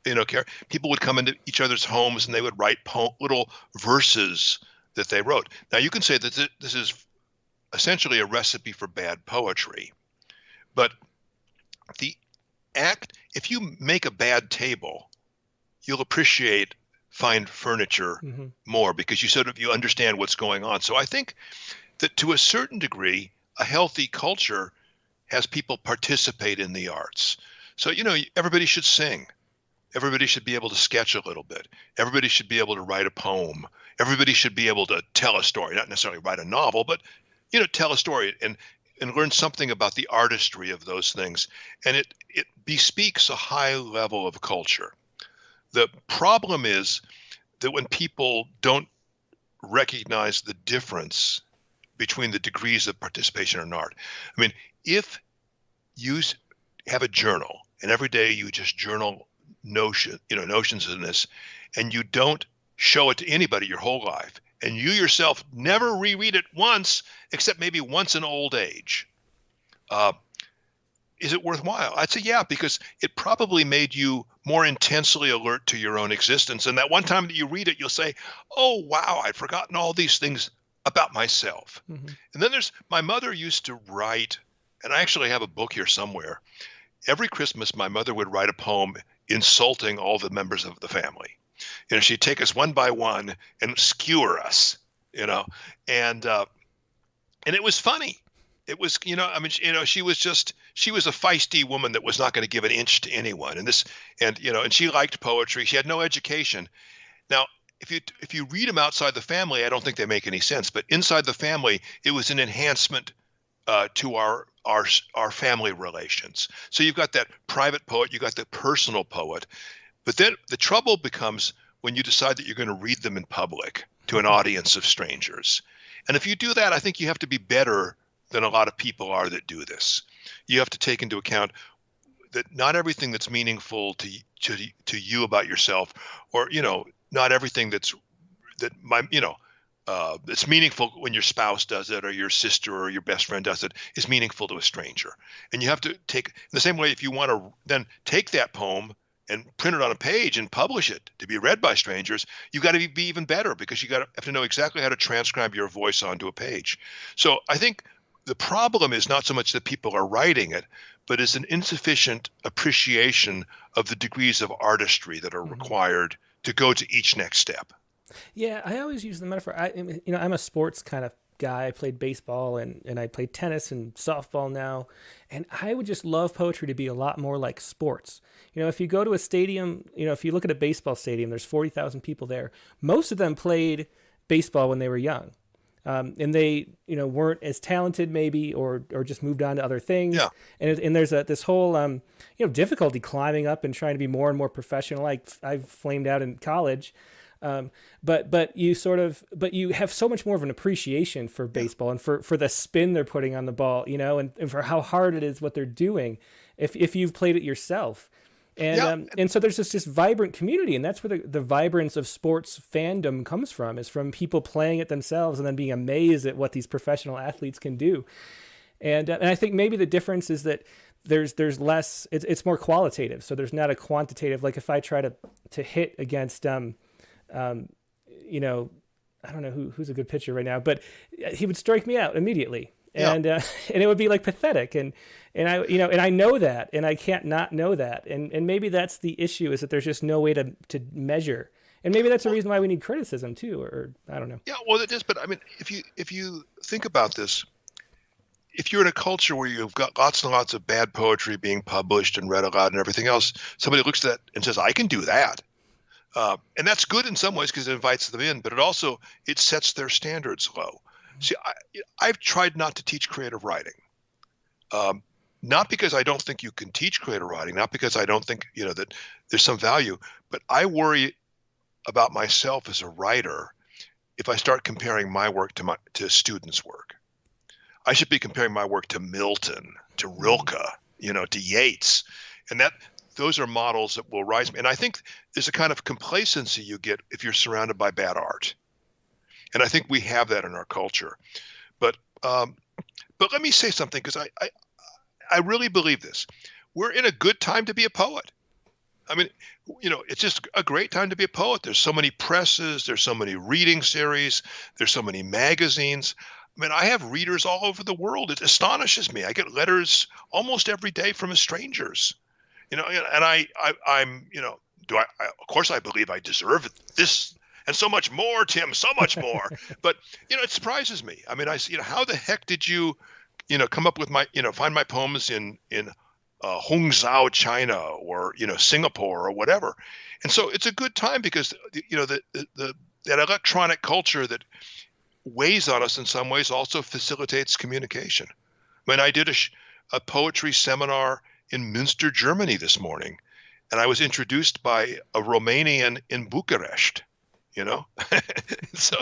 would come into each other's homes and they would write little verses that they wrote. Now you can say that this is essentially a recipe for bad poetry, but if you make a bad table, you'll appreciate fine furniture more because you understand what's going on. So I think that to a certain degree, a healthy culture has people participate in the arts. So, everybody should sing. Everybody should be able to sketch a little bit. Everybody should be able to write a poem. Everybody should be able to tell a story, not necessarily write a novel, but, tell a story and learn something about the artistry of those things. And it bespeaks a high level of culture. The problem is that when people don't recognize the difference between the degrees of participation in art. I mean, if you have a journal and every day you just journal notions in this, and you don't show it to anybody your whole life, and you yourself never reread it once, except maybe once in old age, is it worthwhile? I'd say yeah, because it probably made you more intensely alert to your own existence. And that one time that you read it, you'll say, oh, wow, I'd forgotten all these things about myself. Mm-hmm. And then my mother used to write, and I actually have a book here somewhere. Every Christmas, my mother would write a poem insulting all the members of the family. She'd take us one by one and skewer us, and it was funny. It was, she was a feisty woman that was not going to give an inch to anyone. And she liked poetry. She had no education. Now, if you read them outside the family, I don't think they make any sense. But inside the family, it was an enhancement to our family relations. So you've got that private poet, you got the personal poet. But then the trouble becomes when you decide that you're going to read them in public to an audience of strangers. And if you do that, I think you have to be better than a lot of people are that do this. You have to take into account that not everything that's meaningful to you about yourself, or not everything that's meaningful when your spouse does it, or your sister or your best friend does it, is meaningful to a stranger. And you have to take, in the same way, if you want to then take that poem and print it on a page and publish it to be read by strangers, you've got to be even better, because you have to know exactly how to transcribe your voice onto a page. So I think the problem is not so much that people are writing it, but it's an insufficient appreciation of the degrees of artistry that are required to go to each next step. Yeah, I always use the metaphor. I'm a sports kind of guy. I played baseball and I played tennis and softball now. And I would just love poetry to be a lot more like sports. If you go to a stadium, if you look at a baseball stadium, there's 40,000 people there. Most of them played baseball when they were young. And they, weren't as talented maybe, or just moved on to other things. Yeah. And there's this whole, difficulty climbing up and trying to be more and more professional. I've flamed out in college. But you have so much more of an appreciation for baseball and for the spin they're putting on the ball, and for how hard it is what they're doing if you've played it yourself. And so there's this vibrant community, and that's where the vibrance of sports fandom comes from, is from people playing it themselves and then being amazed at what these professional athletes can do. And I think maybe the difference is that there's less, it's more qualitative. So there's not a quantitative, like if I try to hit against, I don't know who's a good pitcher right now, but he would strike me out immediately. And it would be like pathetic. And I know that, and I can't not know that. And maybe that's the issue, is that there's just no way to measure. And maybe that's the reason why we need criticism too, or I don't know. Yeah, well, it is. But I mean, if you think about this, if you're in a culture where you've got lots and lots of bad poetry being published and read aloud and everything else, somebody looks at that and says, I can do that. And that's good in some ways because it invites them in, but it sets their standards low. See, I've tried not to teach creative writing, not because I don't think you can teach creative writing, not because I don't think, that there's some value, but I worry about myself as a writer if I start comparing my work to students' work. I should be comparing my work to Milton, to Rilke, to Yeats, and those are models that will rise. And I think there's a kind of complacency you get if you're surrounded by bad art. And I think we have that in our culture. But let me say something, because I really believe this. We're in a good time to be a poet. I mean, it's just a great time to be a poet. There's so many presses, there's so many reading series, there's so many magazines. I mean, I have readers all over the world. It astonishes me. I get letters almost every day from strangers. And I'm, of course I believe I deserve this and so much more, Tim, so much more. But, it surprises me. I mean, how the heck did you, come up with find my poems in Hongzhou, China, or, Singapore or whatever. And so it's a good time because, that electronic culture that weighs on us in some ways also facilitates communication. I mean, I did a poetry seminar in Münster, Germany this morning, and I was introduced by a Romanian in Bucharest. So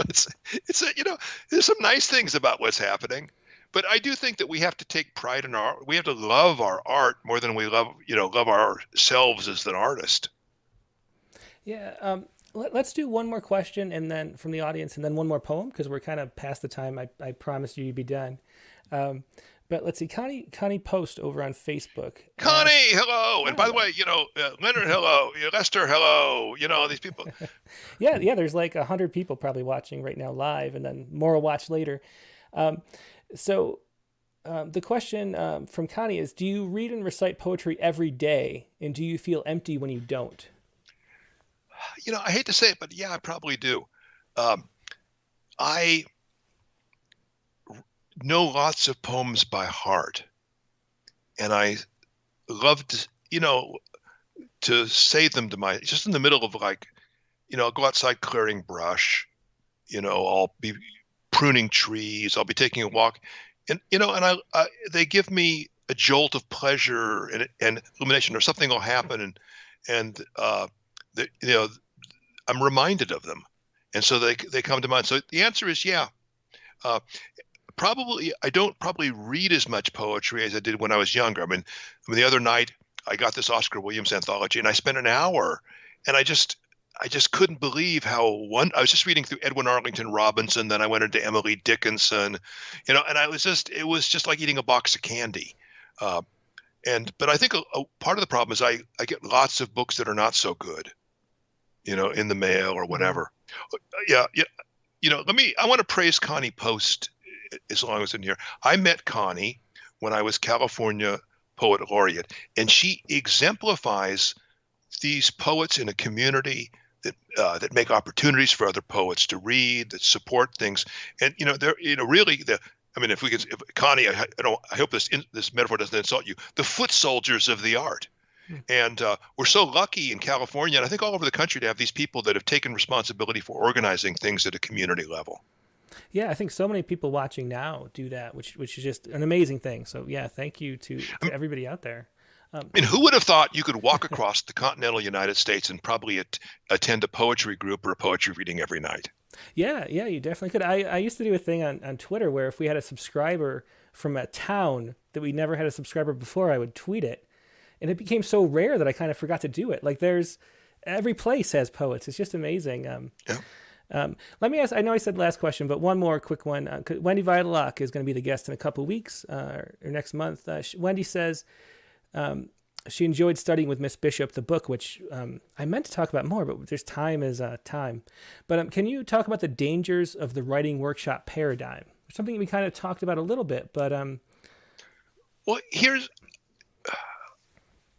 there's some nice things about what's happening, but I do think that we have to take pride in we have to love our art more than we love ourselves as an artist. Yeah. Let's do one more question, and then from the audience, and then one more poem, because we're kind of past the time I promised you'd be done. But let's see, Connie Post over on Facebook. Connie, hello. And by the way, Leonard, hello. Lester, hello. All these people. Yeah. There's like 100 people probably watching right now live, and then more will watch later. So the question from Connie is, do you read and recite poetry every day? And do you feel empty when you don't? I hate to say it, but yeah, I probably do. I know lots of poems by heart, and I love to say them to just in the middle of I'll go outside clearing brush, I'll be pruning trees, I'll be taking a walk, and they give me a jolt of pleasure and illumination, or something will happen, and I'm reminded of them, and so they come to mind. So the answer is yeah. I don't probably read as much poetry as I did when I was younger. I mean, the other night I got this Oscar Williams anthology, and I spent an hour, and I just couldn't believe how I was just reading through Edwin Arlington Robinson, then I went into Emily Dickinson, and it was just like eating a box of candy. But I think a part of the problem is I get lots of books that are not so good, in the mail or whatever. Yeah. I want to praise Connie Post as long as it's in here. I met Connie when I was California Poet Laureate, and she exemplifies these poets in a community that make opportunities for other poets to read, that support things. And they're really if we could, if Connie, I hope this metaphor doesn't insult you. The foot soldiers of the art. And we're so lucky in California, and I think all over the country, to have these people that have taken responsibility for organizing things at a community level. Yeah, I think so many people watching now do that, which is just an amazing thing. So yeah, thank you to everybody out there. And who would have thought you could walk across the continental United States and probably attend a poetry group or a poetry reading every night? Yeah, you definitely could. I used to do a thing on Twitter where if we had a subscriber from a town that we never had a subscriber before, I would tweet it. And it became so rare that I kind of forgot to do it. Like every place has poets. It's just amazing. Yeah. Let me ask, I know I said last question, but one more quick one. Wendy Vitalock is going to be the guest in a couple weeks or next month. Wendy says she enjoyed studying with Miss Bishop, the book, which I meant to talk about more, but there's time is time. But can you talk about the dangers of the writing workshop paradigm? Something we kind of talked about a little bit, but... Well,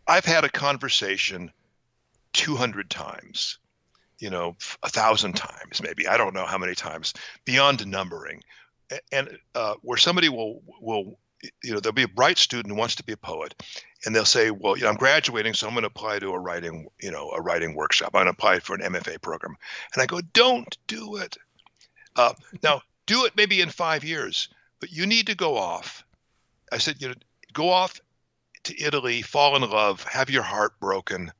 I've had a conversation 200 times, 1,000 times, maybe. I don't know how many times, beyond numbering. And where somebody will, there'll be a bright student who wants to be a poet, and they'll say, well, I'm graduating, so I'm going to apply to a writing workshop. I'm going to apply for an MFA program. And I go, don't do it. Now, do it maybe in 5 years, but you need to go off. I said, go off to Italy, fall in love, have your heart broken,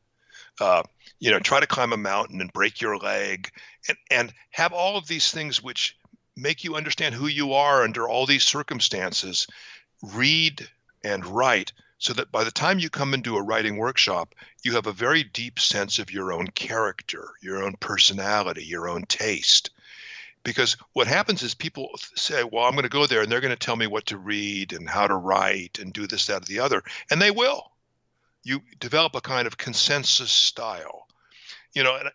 try to climb a mountain and break your leg, and have all of these things which make you understand who you are under all these circumstances. Read and write so that by the time you come into a writing workshop, you have a very deep sense of your own character, your own personality, your own taste. Because what happens is people say, well, I'm going to go there and they're going to tell me what to read and how to write and do this, that, or the other. And they will. You develop a kind of consensus style.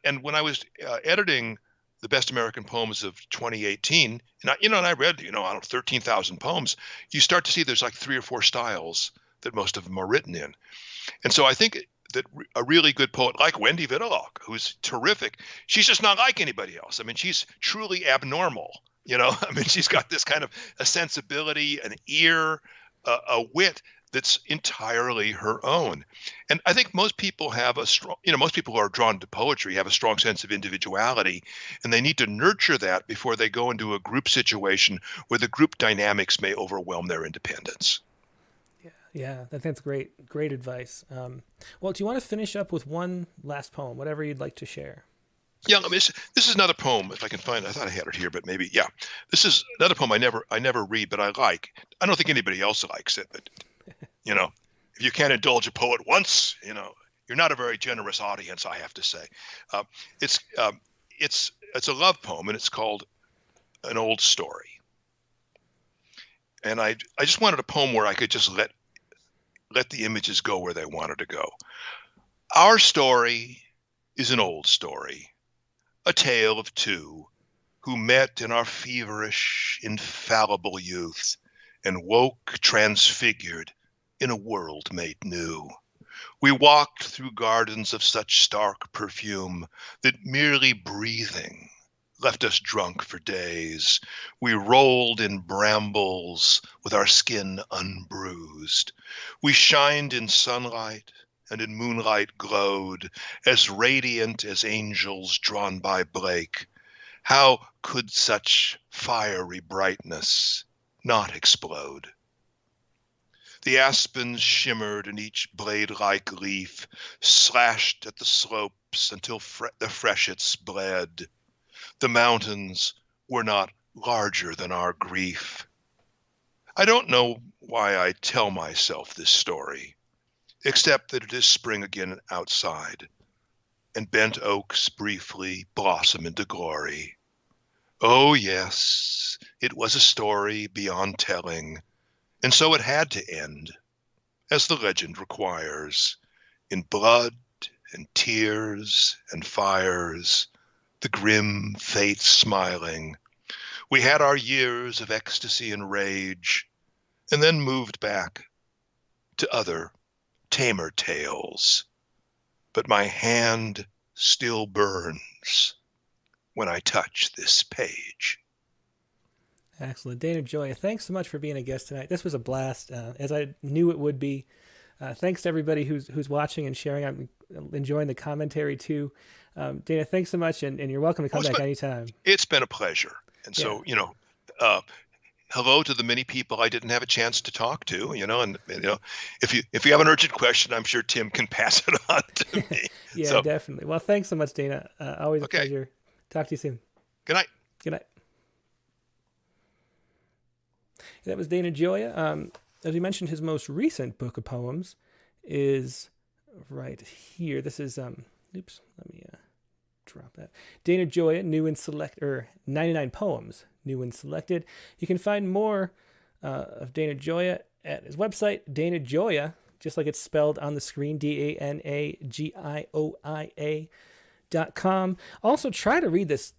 And when I was editing the Best American Poems of 2018, and I read, 13,000 poems, you start to see there's like 3 or 4 styles that most of them are written in. And so I think that a really good poet like Wendy Vitalock, who's terrific, she's just not like anybody else. I mean, she's truly abnormal. She's got this kind of a sensibility, an ear, a wit that's entirely her own. And I think most people have most people who are drawn to poetry have a strong sense of individuality, and they need to nurture that before they go into a group situation where the group dynamics may overwhelm their independence. Yeah, that's great advice. Well, do you want to finish up with one last poem, whatever you'd like to share? Yeah, this is another poem, if I can find it. I thought I had it here, but maybe, yeah. This is another poem I never read, but I like. I don't think anybody else likes it, but, if you can't indulge a poet once, you're not a very generous audience, I have to say. It's a love poem, and it's called An Old Story. And I just wanted a poem where I could just let the images go where they wanted to go. Our story is an old story, a tale of two who met in our feverish, infallible youth and woke transfigured in a world made new. We walked through gardens of such stark perfume that merely breathing left us drunk for days. We rolled in brambles with our skin unbruised. We shined in sunlight and in moonlight glowed, as radiant as angels drawn by Blake. How could such fiery brightness not explode? The aspens shimmered in each blade-like leaf, slashed at the slopes until the freshets bled. The mountains were not larger than our grief. I don't know why I tell myself this story, except that it is spring again outside, and bent oaks briefly blossom into glory. Oh yes, it was a story beyond telling, and so it had to end, as the legend requires, in blood and tears and fires, the grim fates smiling. We had our years of ecstasy and rage, and then moved back to other, tamer tales. But my hand still burns when I touch this page. Excellent. Dana Gioia, thanks so much for being a guest tonight. This was a blast, as I knew it would be. Thanks to everybody who's watching and sharing. I'm enjoying the commentary too. Dana, thanks so much, and you're welcome to come back anytime. It's been a pleasure. And so, hello to the many people I didn't have a chance to talk to, if you have an urgent question, I'm sure Tim can pass it on to me. Yeah, definitely. Well, thanks so much, Dana. Always a pleasure. Talk to you soon. Good night. Good night. That was Dana Gioia. As we mentioned, his most recent book of poems is right here. This is, let me drop that. Dana Gioia, new and select, 99 poems, new and selected. You can find more of Dana Gioia at his website, Dana Gioia, just like it's spelled on the screen, DANAGIOIA.com. Also, try to read this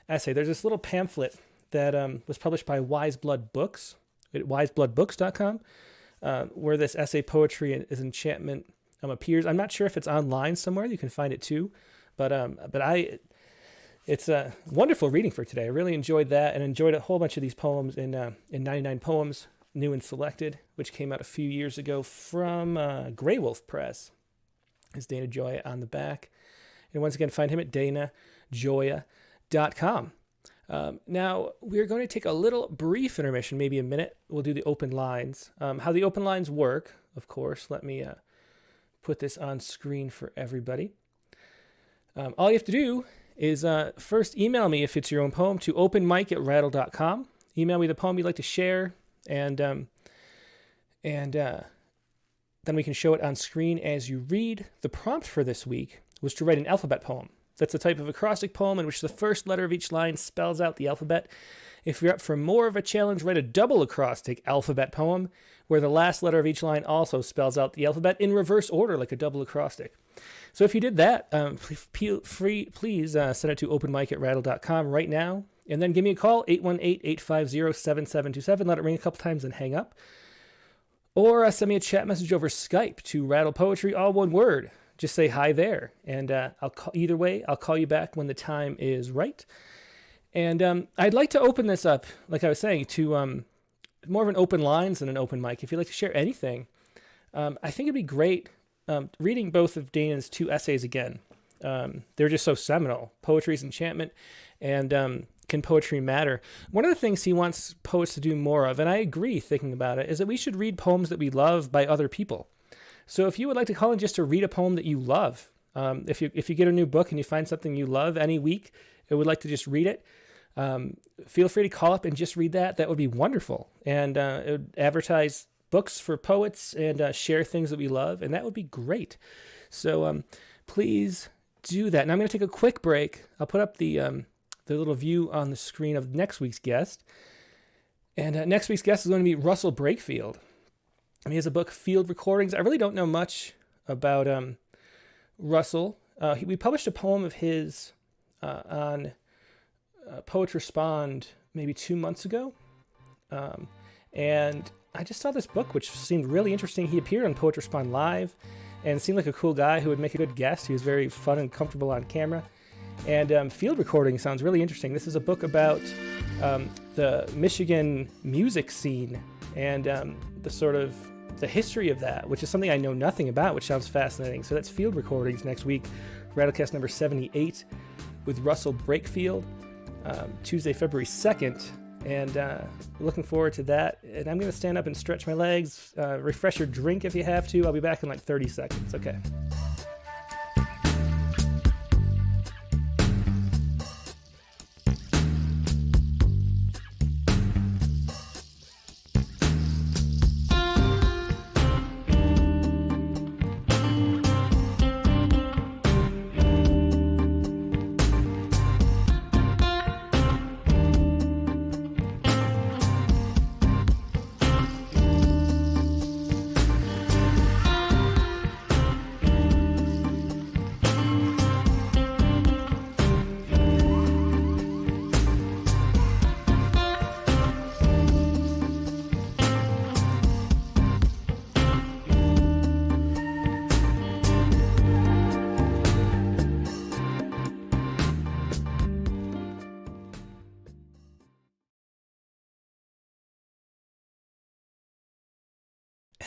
essay. There's this little pamphlet that was published by Wise Blood Books at wisebloodbooks.com, where this essay, Poetry is Encampment, appears. I'm not sure if it's online somewhere. You can find it too, but it's a wonderful reading for today. I really enjoyed that, and enjoyed a whole bunch of these poems in 99 Poems, New and Selected, which came out a few years ago from Grey Wolf Press. It's Dana Gioia on the back. And once again, find him at danagioia.com. Now, we're going to take a little brief intermission, maybe a minute. We'll do the open lines. How the open lines work, of course, let me put this on screen for everybody. All you have to do is first email me if it's your own poem to openmic@rattle.com. Email me the poem you'd like to share, and then we can show it on screen as you read. The prompt for this week was to write an alphabet poem. That's a type of acrostic poem in which the first letter of each line spells out the alphabet. If you're up for more of a challenge, write a double acrostic alphabet poem where the last letter of each line also spells out the alphabet in reverse order like a double acrostic. So if you did that, please send it to openmic@rattle.com right now, and then give me a call, 818-850-7727. Let it ring a couple times and hang up. Or send me a chat message over Skype to Rattle Poetry, all one word. Just say hi there, and either way, I'll call you back when the time is right. And I'd like to open this up, like I was saying, to more of an open lines than an open mic. If you'd like to share anything, I think it'd be great reading both of Dana's two essays again. They're just so seminal. Poetry is Encampment and Can Poetry Matter? One of the things he wants poets to do more of, and I agree thinking about it, is that we should read poems that we love by other people. So if you would like to call in just to read a poem that you love, if you get a new book and you find something you love any week and would like to just read it, feel free to call up and just read that. That would be wonderful. And it would advertise books for poets and share things that we love, and that would be great. So please do that. And I'm going to take a quick break. I'll put up the little view on the screen of next week's guest. And next week's guest is going to be Russell Brakefield. He has a book, Field Recordings. I really don't know much about Russell. We published a poem of his on Poets Respond maybe 2 months ago. And I just saw this book, which seemed really interesting. He appeared on Poets Respond Live and seemed like a cool guy who would make a good guest. He was very fun and comfortable on camera. And Field Recording sounds really interesting. This is a book about the Michigan music scene and the history of that, which is something I know nothing about, which sounds fascinating. So that's Field Recordings next week, Rattlecast number 78 with Russell Brakefield, Tuesday, February 2nd. And looking forward to that. And I'm going to stand up and stretch my legs, refresh your drink if you have to. I'll be back in like 30 seconds. Okay.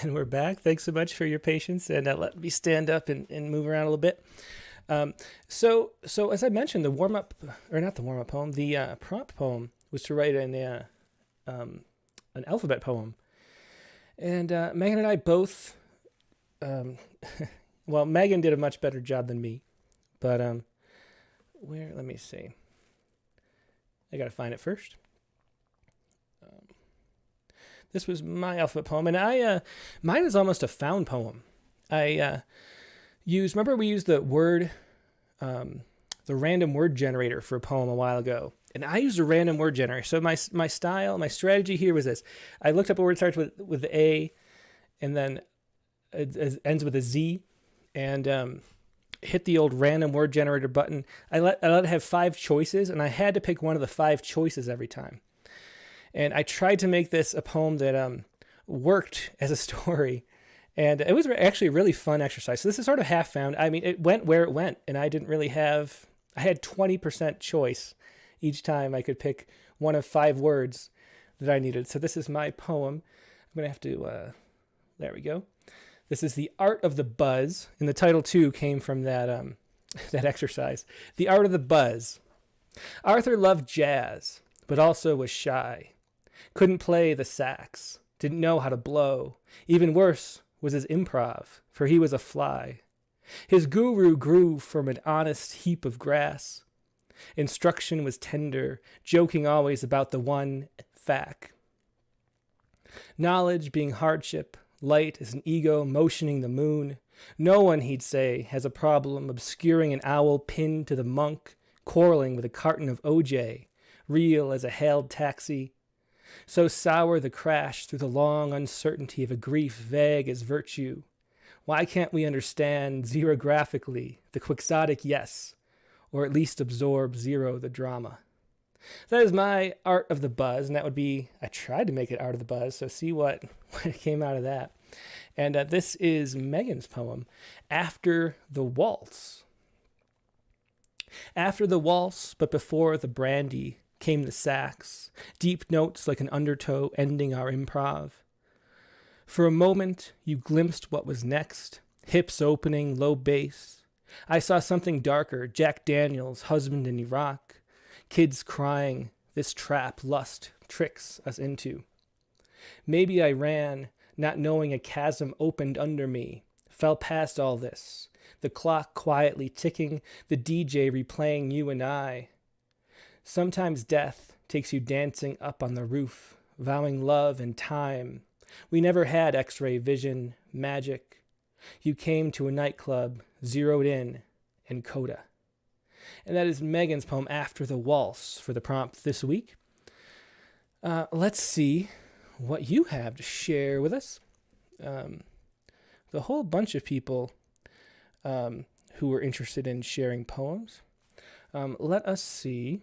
And we're back. Thanks so much for your patience, and let me stand up and move around a little bit. So as I mentioned, the warm-up, or not the warm-up poem, the prompt poem was to write an alphabet poem. And Megan and I both, well, Megan did a much better job than me, but let me see. I got to find it first. This was my alphabet poem, and mine is almost a found poem. Remember we used the random word generator for a poem a while ago, and I used a random word generator. So my strategy here was this: I looked up a word that starts with the A, and then it ends with a Z, and hit the old random word generator button. I let it have 5 choices, and I had to pick one of the 5 choices every time. And I tried to make this a poem that worked as a story. And it was actually a really fun exercise. So this is sort of half found. I mean, it went where it went. And I didn't really I had 20% choice each time I could pick one of 5 words that I needed. So this is my poem. I'm going to have to, there we go. This is The Art of the Buzz. And the title, too, came from that exercise. The Art of the Buzz. Arthur loved jazz, but also was shy. Couldn't play the sax, didn't know how to blow. Even worse was his improv, for he was a fly. His guru grew from an honest heap of grass. Instruction was tender, joking always about the one fact. Knowledge being hardship, light as an ego motioning the moon. No one, he'd say, has a problem obscuring an owl pinned to the monk, quarreling with a carton of OJ, real as a hailed taxi. So sour the crash through the long uncertainty of a grief vague as virtue. Why can't we understand zerographically the quixotic yes, or at least absorb zero the drama? That is my Art of the Buzz, and that would be, I tried to make it Art of the Buzz, so see what came out of that. And this is Megan's poem, After the Waltz. After the waltz, but before the brandy, came the sax, deep notes like an undertow ending our improv. For a moment, you glimpsed what was next, hips opening, low bass. I saw something darker, Jack Daniels, husband in Iraq. Kids crying, this trap lust tricks us into. Maybe I ran, not knowing a chasm opened under me, fell past all this, the clock quietly ticking, the DJ replaying you and I. Sometimes death takes you dancing up on the roof, vowing love and time. We never had X-ray vision, magic. You came to a nightclub, zeroed in, and coda. And that is Megan's poem, After the Waltz, for the prompt this week. Let's see what you have to share with us. The whole bunch of people who were interested in sharing poems. Let us see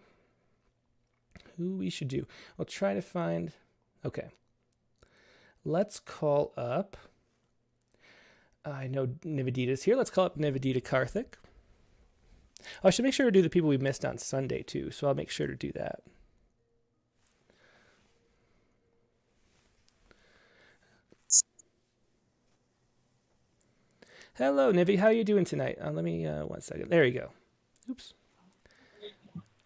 who we should do. I'll try to find... Okay. Let's call up... I know Navida's here. Let's call up Navida Karthik. I should make sure to do the people we missed on Sunday, too, so I'll make sure to do that. Hello, Nivi. How are you doing tonight? Let me, 1 second. There you go. Oops.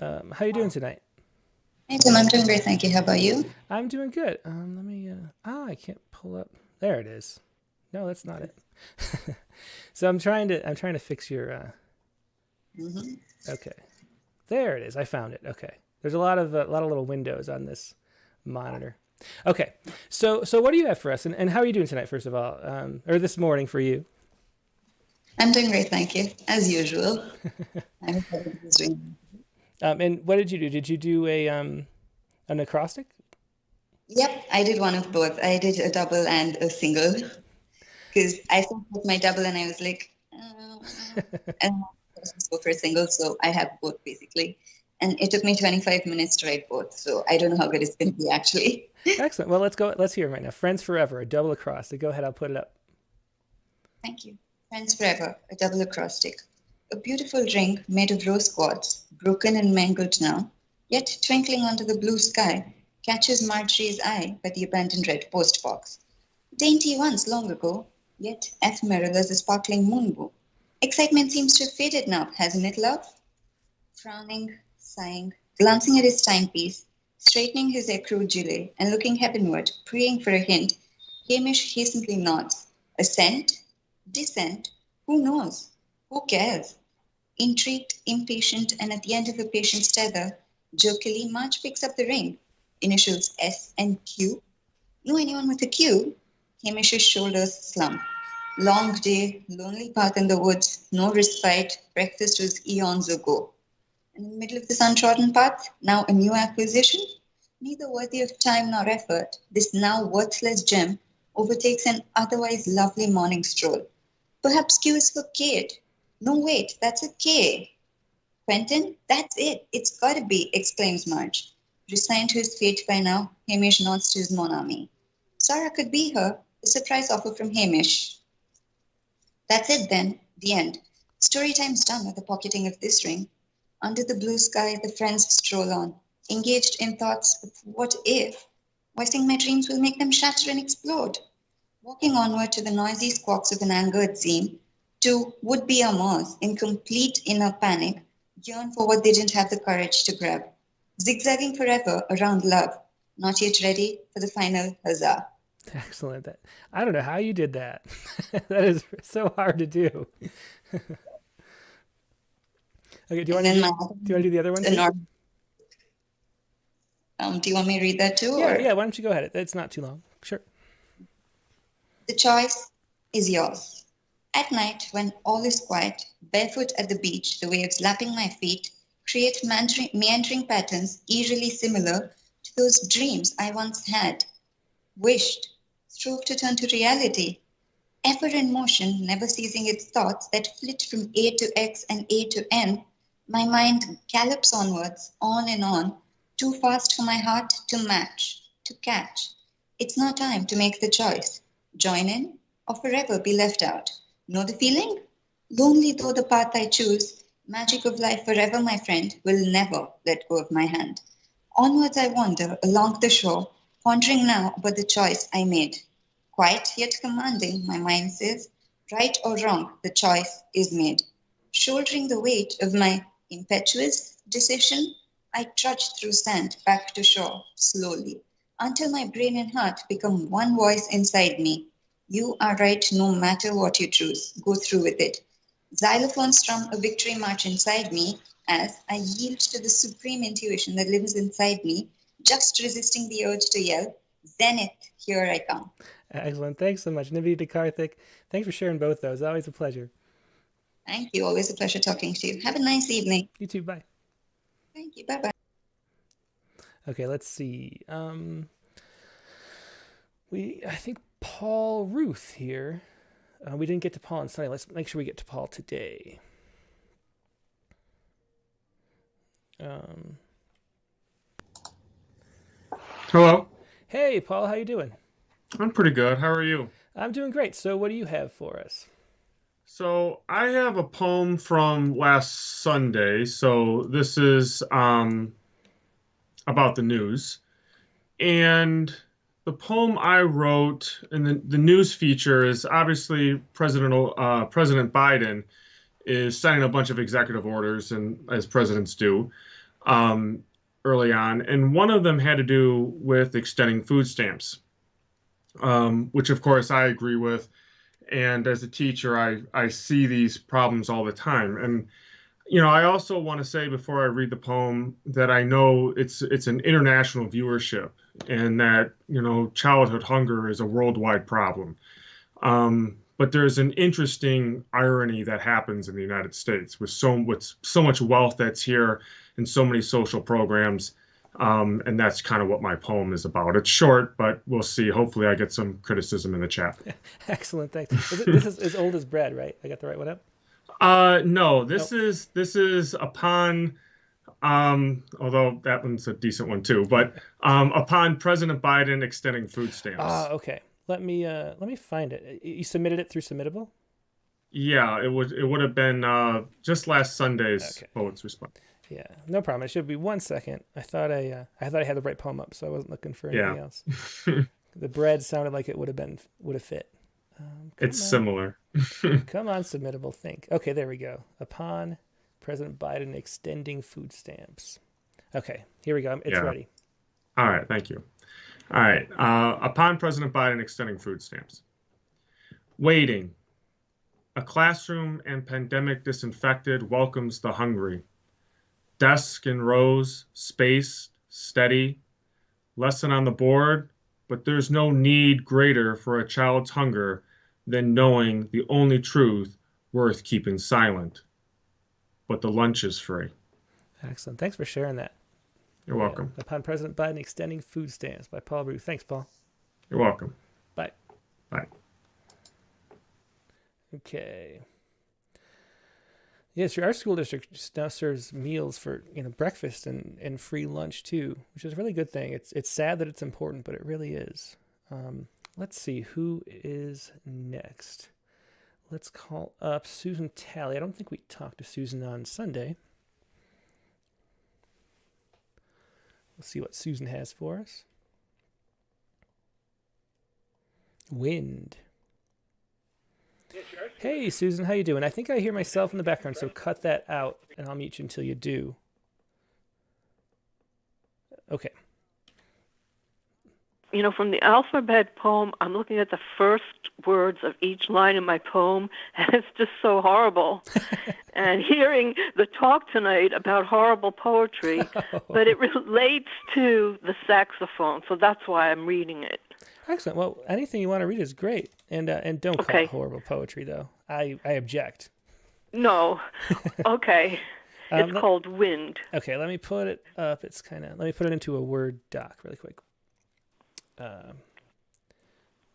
How you doing tonight? Hey, Tim. I'm doing great. Thank you. How about you? I'm doing good. Let me, I can't pull up. There it is. No, that's not it. So I'm trying to fix your, Okay. There it is. I found it. Okay. There's a lot of little windows on this monitor. Okay. So what do you have for us? And how are you doing tonight, first of all? Or this morning for you? I'm doing great. Thank you. As usual. I hope everybody's doing. And what did you do? Did you do an acrostic? Yep. I did one of both. I did a double and a single. Because I started with my double and I was like, and let's go for a single. So I have both basically. And it took me 25 minutes to write both. So I don't know how good it's going to be actually. Excellent. Well, let's go. Let's hear it right now. Friends Forever, a double acrostic. Go ahead. I'll put it up. Thank you. Friends Forever, a double acrostic. A beautiful ring made of rose quartz, broken and mangled now, yet twinkling under the blue sky, catches Marjorie's eye by the abandoned red post box. Dainty once long ago, yet ephemeral as a sparkling moonbow. Excitement seems to have faded now, hasn't it, love? Frowning, sighing, glancing at his timepiece, straightening his accrued gilet, and looking heavenward, praying for a hint, Hamish hastily nods. Assent? Dissent? Who knows? Who cares? Intrigued, impatient, and at the end of a patient's tether, jerkily March picks up the ring. Initials S and Q. Know anyone with a Q? Hamish's shoulders slump. Long day, lonely path in the woods, no respite, breakfast was eons ago. And in the middle of this untrodden path, now a new acquisition, neither worthy of time nor effort, this now worthless gem overtakes an otherwise lovely morning stroll. Perhaps Q is for Kate. No, wait, that's a K. Quentin, that's it. It's gotta be, exclaims Marge. Resigned to his fate by now, Hamish nods to his mon ami. Sarah could be her, a surprise offer from Hamish. That's it then, the end. Story time's done with the pocketing of this ring. Under the blue sky, the friends stroll on, engaged in thoughts of what if. Voicing my dreams will make them shatter and explode. Walking onward to the noisy squawks of an angered Zine, to would-be amours in complete inner panic, yearn for what they didn't have the courage to grab. Zigzagging forever around love, not yet ready for the final huzzah. Excellent. I don't know how you did that. That is so hard to do. Okay, do you want to do the other one too? Do you want me to read that too? Yeah, why don't you go ahead? It's not too long. Sure. The choice is yours. At night, when all is quiet, barefoot at the beach, the waves lapping my feet create meandering patterns eerily similar to those dreams I once had, wished, strove to turn to reality, ever in motion, never ceasing its thoughts that flit from A to X and A to N. My mind gallops onwards, on and on, too fast for my heart to match, to catch. It's now time to make the choice. Join in or forever be left out. Know the feeling? Lonely though the path I choose, magic of life forever, my friend, will never let go of my hand. Onwards I wander along the shore, pondering now about the choice I made. Quiet yet commanding, my mind says, right or wrong, the choice is made. Shouldering the weight of my impetuous decision, I trudge through sand back to shore slowly, until my brain and heart become one voice inside me. You are right no matter what you choose. Go through with it. Xylophones strum a victory march inside me as I yield to the supreme intuition that lives inside me, just resisting the urge to yell, Zenith, here I come. Excellent. Thanks so much, Navida, Karthik. Thanks for sharing both those. Always a pleasure. Thank you. Always a pleasure talking to you. Have a nice evening. You too. Bye. Thank you. Bye-bye. Okay, let's see. I think Paul Ruth here. We didn't get to Paul on Sunday. Let's make sure we get to Paul today. Hello. Hey, Paul. How you doing? I'm pretty good. How are you? I'm doing great. So what do you have for us? So I have a poem from last Sunday. So this is about the news. And the poem I wrote, and the news feature is obviously President Biden is signing a bunch of executive orders, and as presidents do, early on. And one of them had to do with extending food stamps, which of course I agree with. And as a teacher, I see these problems all the time. And, I also want to say before I read the poem that I know it's an international viewership and that, childhood hunger is a worldwide problem. But there's an interesting irony that happens in the United States with so much wealth that's here and so many social programs. And that's kind of what my poem is about. It's short, but we'll see. Hopefully I get some criticism in the chat. Excellent. Thanks. This is as old as bread, right? I got the right one up? No, this is upon, although that one's a decent one too, but upon President Biden extending food stamps. Okay. Let me find it. You submitted it through Submittable? Yeah, it would have been just last Sunday's poet's response. Yeah, no problem. It should be 1 second. I thought I had the right poem up, so I wasn't looking for anything else. The bread sounded like it would have fit. It's similar. Come on, submittable, think. Okay, there we go. Upon President Biden extending food stamps. Okay, here we go. It's ready. All right, thank you. All right. Upon President Biden extending food stamps. Waiting. A classroom and pandemic disinfected welcomes the hungry. Desk in rows, spaced, steady. Lesson on the board, but there's no need greater for a child's hunger than knowing the only truth worth keeping silent. But the lunch is free. Excellent. Thanks for sharing that. You're welcome. Upon President Biden extending food stamps by Paul Ruth. Thanks, Paul. You're welcome. Bye. Bye. Okay. Yes, our school district now serves meals for breakfast and free lunch too, which is a really good thing. It's sad that it's important, but it really is. Let's see who is next. Let's call up Susan Talley. I don't think we talked to Susan on Sunday. Let's see what Susan has for us. Wind. Hey, Susan, how you doing? I think I hear myself in the background, so cut that out, and I'll mute you until you do. Okay. From the alphabet poem, I'm looking at the first words of each line in my poem, and it's just so horrible. And hearing the talk tonight about horrible poetry, but it relates to the saxophone, so that's why I'm reading it. Excellent. Well, anything you want to read is great, and don't call it horrible poetry, though. I object. No. Okay. It's called Wind. Okay, let me put it up. Let me put it into a Word doc really quick.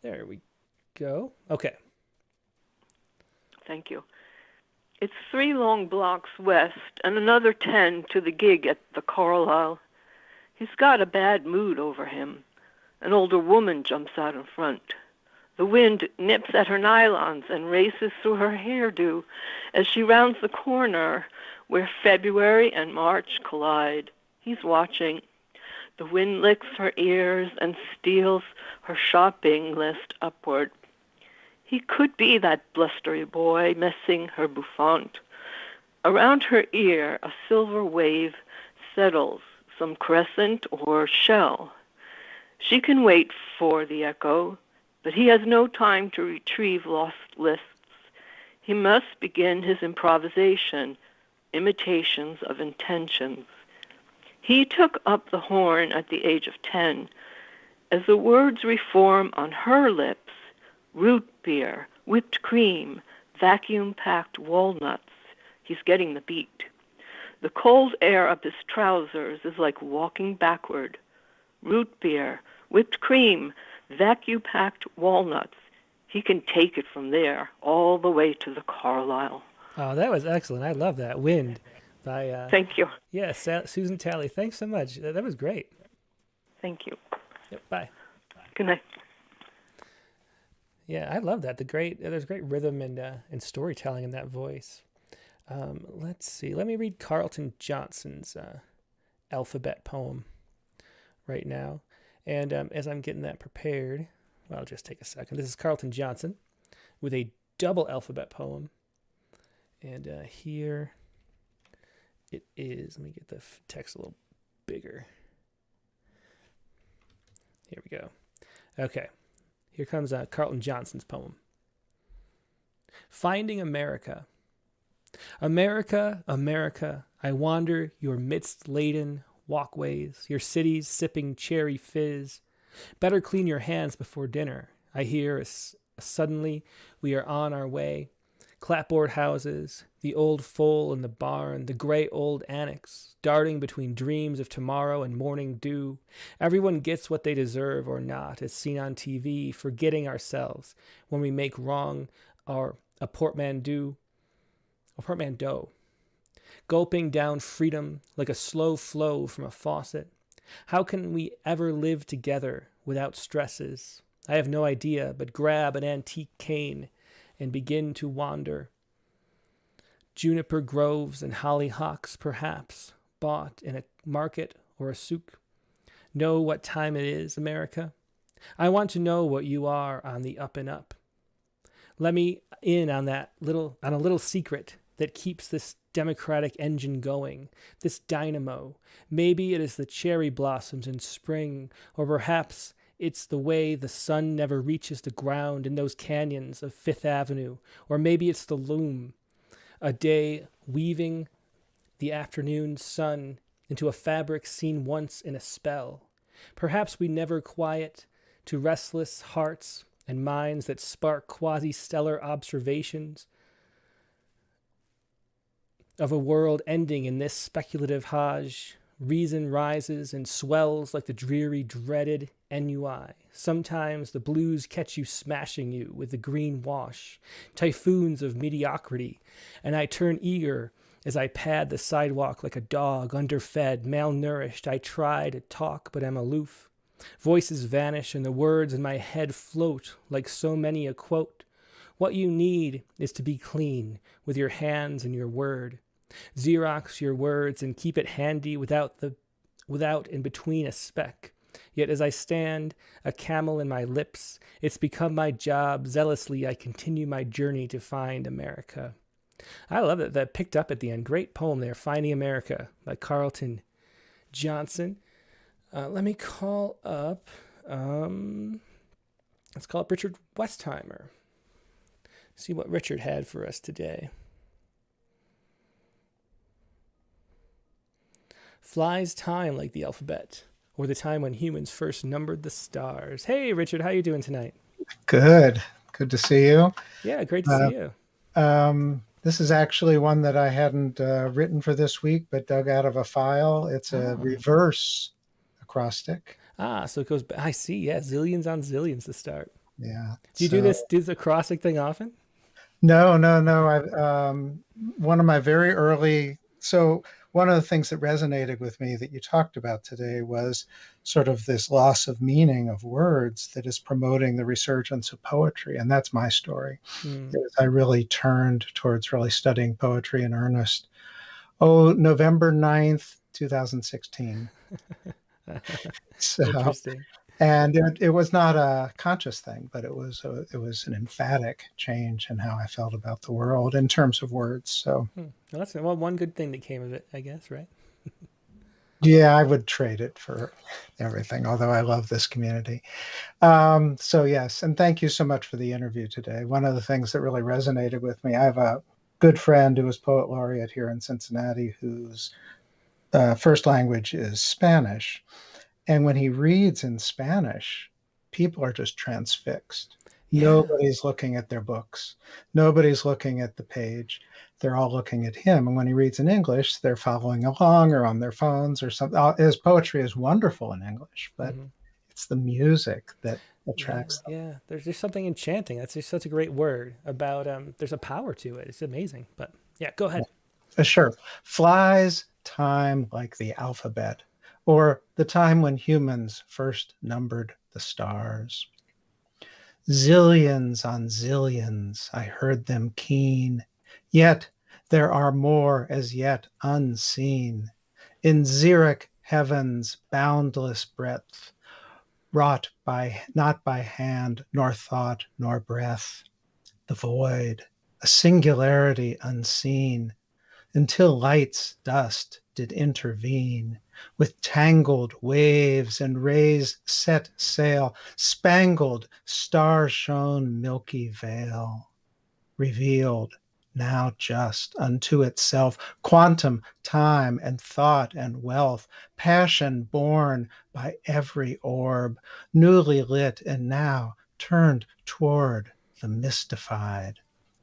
There we go. Okay. Thank you. It's 3 long blocks west and another 10 to the gig at the Carlisle. He's got a bad mood over him. An older woman jumps out in front. The wind nips at her nylons and races through her hairdo as she rounds the corner where February and March collide. He's watching. The wind licks her ears and steals her shopping list upward. He could be that blustery boy messing her bouffant. Around her ear, a silver wave settles, some crescent or shell. She can wait for the echo, but he has no time to retrieve lost lists. He must begin his improvisation, imitations of intentions. He took up the horn at the age of 10. As the words reform on her lips, root beer, whipped cream, vacuum-packed walnuts, he's getting the beat. The cold air up his trousers is like walking backward. Root beer, whipped cream, vacuum-packed walnuts. He can take it from there all the way to the Carlisle. Oh, that was excellent. I love that. Wind by... Thank you. Yes, Susan Talley. Thanks so much. That was great. Thank you. Yep, bye. Good night. Yeah, I love that. There's great rhythm and storytelling in that voice. Let's see. Let me read Carlton Johnson's alphabet poem right now. And as I'm getting that prepared, well, I'll just take a second. This is Carlton Johnson with a double alphabet poem. And here it is. Let me get the text a little bigger. Here we go. Okay. Here comes Carlton Johnson's poem. Finding America. America, America, I wander your midst-laden walkways, your cities sipping cherry fizz. Better clean your hands before dinner. I hear suddenly we are on our way. Clapboard houses, the old foal in the barn, the gray old annex, darting between dreams of tomorrow and morning dew. Everyone gets what they deserve or not, as seen on TV, forgetting ourselves when we make wrong a portmanteau. Gulping down freedom like a slow flow from a faucet. How can we ever live together without stresses? I have no idea, but grab an antique cane and begin to wander. Juniper groves and hollyhocks, perhaps, bought in a market or a souk. Know what time it is, America? I want to know what you are on the up and up. Let me in on a little secret that keeps this democratic engine going, this dynamo. Maybe it is the cherry blossoms in spring, or perhaps it's the way the sun never reaches the ground in those canyons of Fifth Avenue, or maybe it's the loom, a day weaving the afternoon sun into a fabric seen once in a spell. Perhaps we never quiet to restless hearts and minds that spark quasi-stellar observations of a world ending in this speculative Hajj. Reason rises and swells like the dreary, dreaded ennui. Sometimes the blues catch you smashing you with the green wash, typhoons of mediocrity, and I turn eager as I pad the sidewalk like a dog, underfed, malnourished. I try to talk, but am aloof. Voices vanish and the words in my head float like so many a quote. What you need is to be clean with your hands and your word. Xerox your words and keep it handy without and between a speck. Yet as I stand, a camel in my lips, it's become my job. Zealously I continue my journey to find America. I love it. That picked up at the end. Great poem there, Finding America by Carlton Johnson. Let me call up, let's call up Richard Westheimer. See what Richard had for us today. Flies time like the alphabet, or the time when humans first numbered the stars. Hey, Richard, how you doing tonight? Good. Good to see you. Yeah, great to see you. This is actually one that I hadn't written for this week, but dug out of a file. It's a reverse acrostic. So it goes, I see, yeah, zillions on zillions to start. Yeah. Do you do this acrostic thing often? No. One of my very early, one of the things that resonated with me that you talked about today was sort of this loss of meaning of words that is promoting the resurgence of poetry. And that's my story. I really turned towards really studying poetry in earnest. November 9th, 2016. Interesting. And it was not a conscious thing, but it was an emphatic change in how I felt about the world in terms of words. So well, that's one good thing that came of it, I guess, right? Yeah, I would trade it for everything, although I love this community. So yes, and thank you so much for the interview today. One of the things that really resonated with me, I have a good friend who was Poet Laureate here in Cincinnati whose first language is Spanish. And when he reads in Spanish, people are just transfixed. Yeah. Nobody's looking at their books. Nobody's looking at the page. They're all looking at him. And when he reads in English, they're following along or on their phones or something. His poetry is wonderful in English, but it's the music that attracts them. Yeah, there's just something enchanting. That's just such a great word about, there's a power to it. It's amazing. But yeah, go ahead. Sure. Flies time like the alphabet, or the time when humans first numbered the stars. Zillions on zillions, I heard them keen, yet there are more as yet unseen. In xeric heaven's boundless breadth, wrought by not by hand, nor thought, nor breath. The void, a singularity unseen, until light's dust did intervene, with tangled waves and rays set sail, spangled star-shone milky veil, revealed now just unto itself, quantum, time, and thought and wealth, passion born by every orb, newly lit and now turned toward the mystified,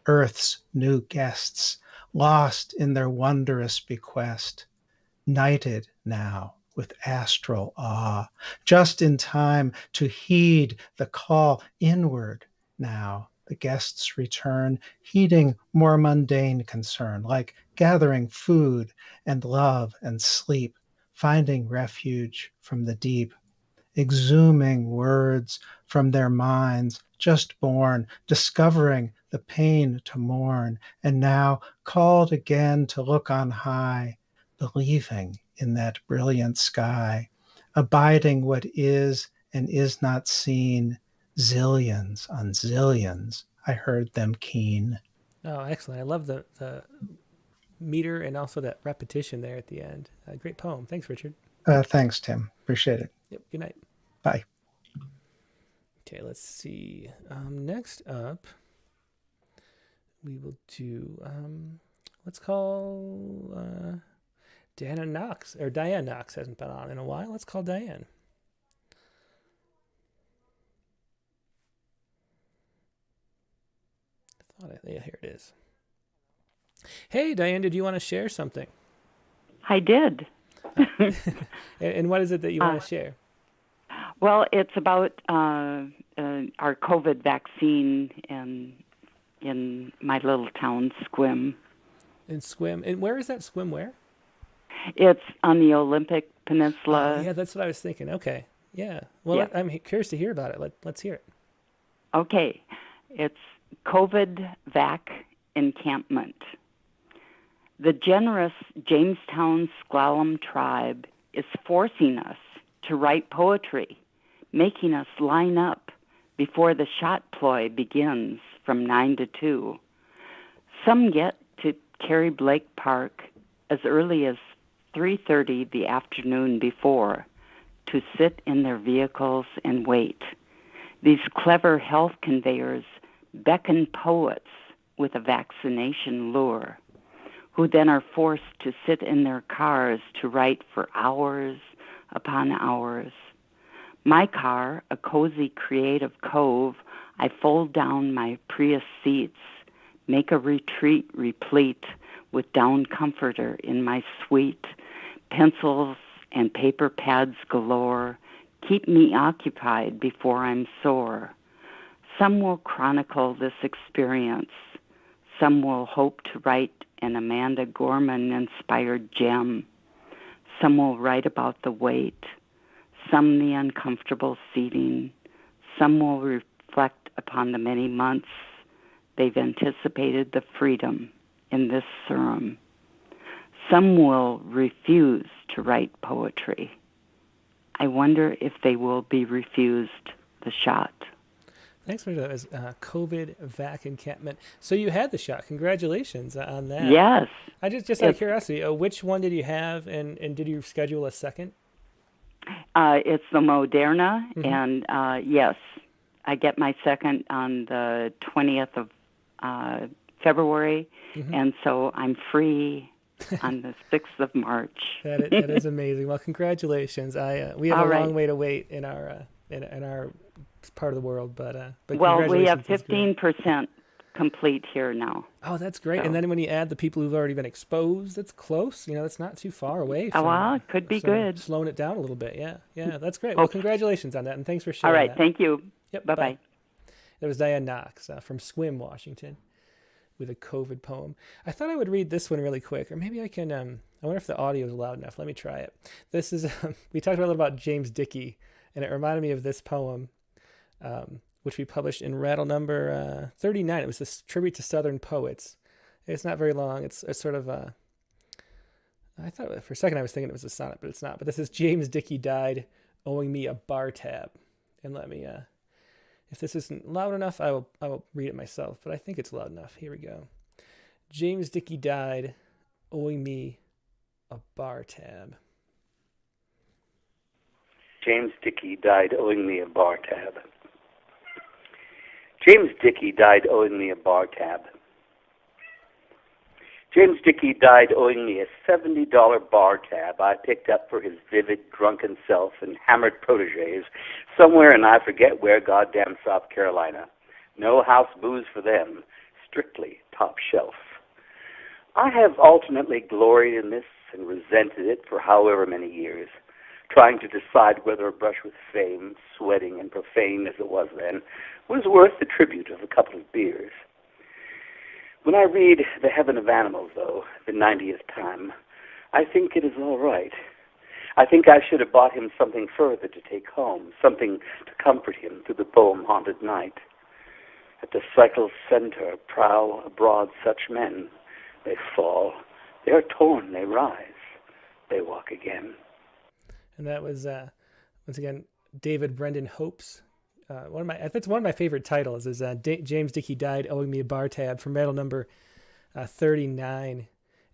earth's new guests, lost in their wondrous bequest, knighted now with astral awe, just in time to heed the call inward now. The guests return, heeding more mundane concern, like gathering food and love and sleep, finding refuge from the deep, exhuming words from their minds, just born, discovering the pain to mourn, and now called again to look on high, believing in that brilliant sky, abiding what is and is not seen. Zillions on zillions, I heard them keen. Oh, excellent. I love the meter and also that repetition there at the end. Great poem. Thanks, Richard. Thanks, Tim. Appreciate it. Yep. Good night. Bye. Okay, let's see. Next up, we will do, let's call Diane Knox, or Diane Knox hasn't been on in a while. Let's call Diane. Yeah, here it is. Hey, Diane, did you want to share something? I did. And what is it that you want to share? Well, it's about our COVID vaccine in my little town, Squim. In Squim. And where is that Squim where? It's on the Olympic Peninsula. Yeah, that's what I was thinking. Okay. Yeah. Well, yeah. I'm curious to hear about it. Let's hear it. Okay. It's COVID Vac Encampment. The generous Jamestown Sklallam tribe is forcing us to write poetry, making us line up before the shot ploy begins from 9 to 2. Some get to Carrie Blake Park as early as 3:30 the afternoon before to sit in their vehicles and wait. These clever health conveyors beckon poets with a vaccination lure, who then are forced to sit in their cars to write for hours upon hours. My car, a cozy creative cove, I fold down my Prius seats, make a retreat replete with down comforter in my suite, pencils and paper pads galore, keep me occupied before I'm sore. Some will chronicle this experience. Some will hope to write an Amanda Gorman-inspired gem. Some will write about the wait. Some the uncomfortable seating. Some will reflect upon the many months they've anticipated the freedom in this serum. Some will refuse to write poetry. I wonder if they will be refused the shot. Thanks for that. COVID Vac Encampment. So you had the shot. Congratulations on that. Yes. I just out of curiosity, which one did you have, and did you schedule a second? It's the Moderna, and yes, I get my second on the 20th of February, and so I'm free on the 6th of March. That is amazing. Well, congratulations. We have a long way to wait in our in our part of the world, but well, we have 15% complete here now. Oh, that's great. So, and then when you add the people who've already been exposed, it's close. It's not too far away. Well, it could be good. Slowing it down a little bit. Yeah, that's great. Well, congratulations on that, and thanks for sharing. All right, that. Thank you. Yep. Bye-bye. That was Diane Knox from Squim, Washington, with a COVID poem. I thought I would read this one really quick, or maybe I can. I wonder if the audio is loud enough. Let me try it. This is we talked a little about James Dickey, and it reminded me of this poem. Which we published in Rattle number 39. It was this tribute to Southern poets. It's not very long. It's a sort of I thought for a second I was thinking it was a sonnet, but it's not. But this is James Dickey died, owing me a bar tab. And let me, if this isn't loud enough, I will read it myself. But I think it's loud enough. Here we go. James Dickey died, owing me a bar tab. James Dickey died owing me a bar tab. James Dickey died owing me a bar tab. James Dickey died owing me a $70 bar tab I picked up for his vivid, drunken self and hammered protégés somewhere in I forget where, goddamn South Carolina. No house booze for them, strictly top shelf. I have alternately gloried in this and resented it for however many years, trying to decide whether a brush with fame, sweating and profane as it was then, was worth the tribute of a couple of beers. When I read The Heaven of Animals, though, the 90th time, I think it is all right. I think I should have bought him something further to take home, something to comfort him through the poem-haunted night. At the cycle's center prowl abroad such men. They fall, they are torn, they rise, they walk again. And that was, once again, David Brendan Hopes. That's one of my favorite titles. Is James Dickey died owing me a bar tab from medal number 39.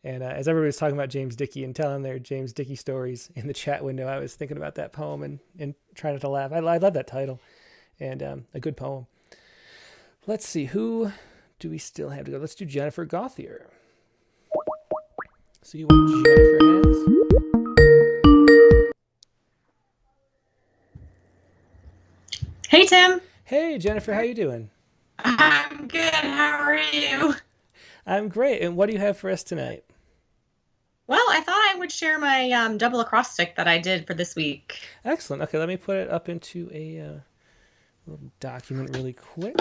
And as everybody was talking about James Dickey and telling their James Dickey stories in the chat window, I was thinking about that poem and trying not to laugh. I love that title, and a good poem. Let's see, who do we still have to go? Let's do Jennifer Gauthier. See what Jennifer has. Hey, Tim. Hey, Jennifer, how you doing? I'm good. How are you? I'm great. And what do you have for us tonight? Well, I thought I would share my double acrostic that I did for this week. Excellent. Okay, let me put it up into a little document really quick.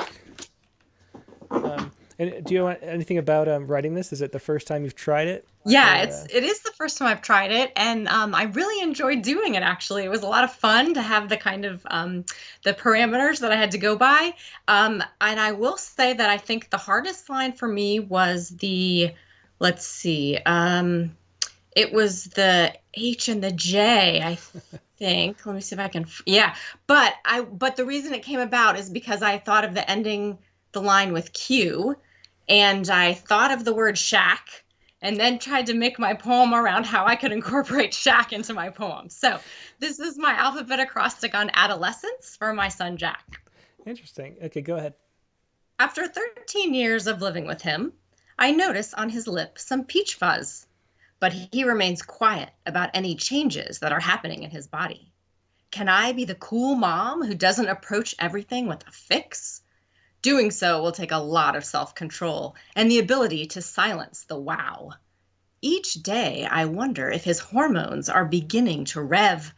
And do you want anything about writing this? Is it the first time you've tried it? Yeah, it is the first time I've tried it, and I really enjoyed doing it, actually. It was a lot of fun to have the kind of the parameters that I had to go by. And I will say that I think the hardest line for me was let's see, it was the H and the J, I think. Let me see if I can, yeah. But the reason it came about is because I thought of the ending the line with Q, and I thought of the word shack, and then tried to make my poem around how I could incorporate shack into my poem. So this is my alphabet acrostic on Adolescence for my son, Jack. Interesting. Okay, go ahead. After 13 years of living with him, I notice on his lip some peach fuzz, but he remains quiet about any changes that are happening in his body. Can I be the cool mom who doesn't approach everything with a fix? Doing so will take a lot of self-control and the ability to silence the wow. Each day, I wonder if his hormones are beginning to rev.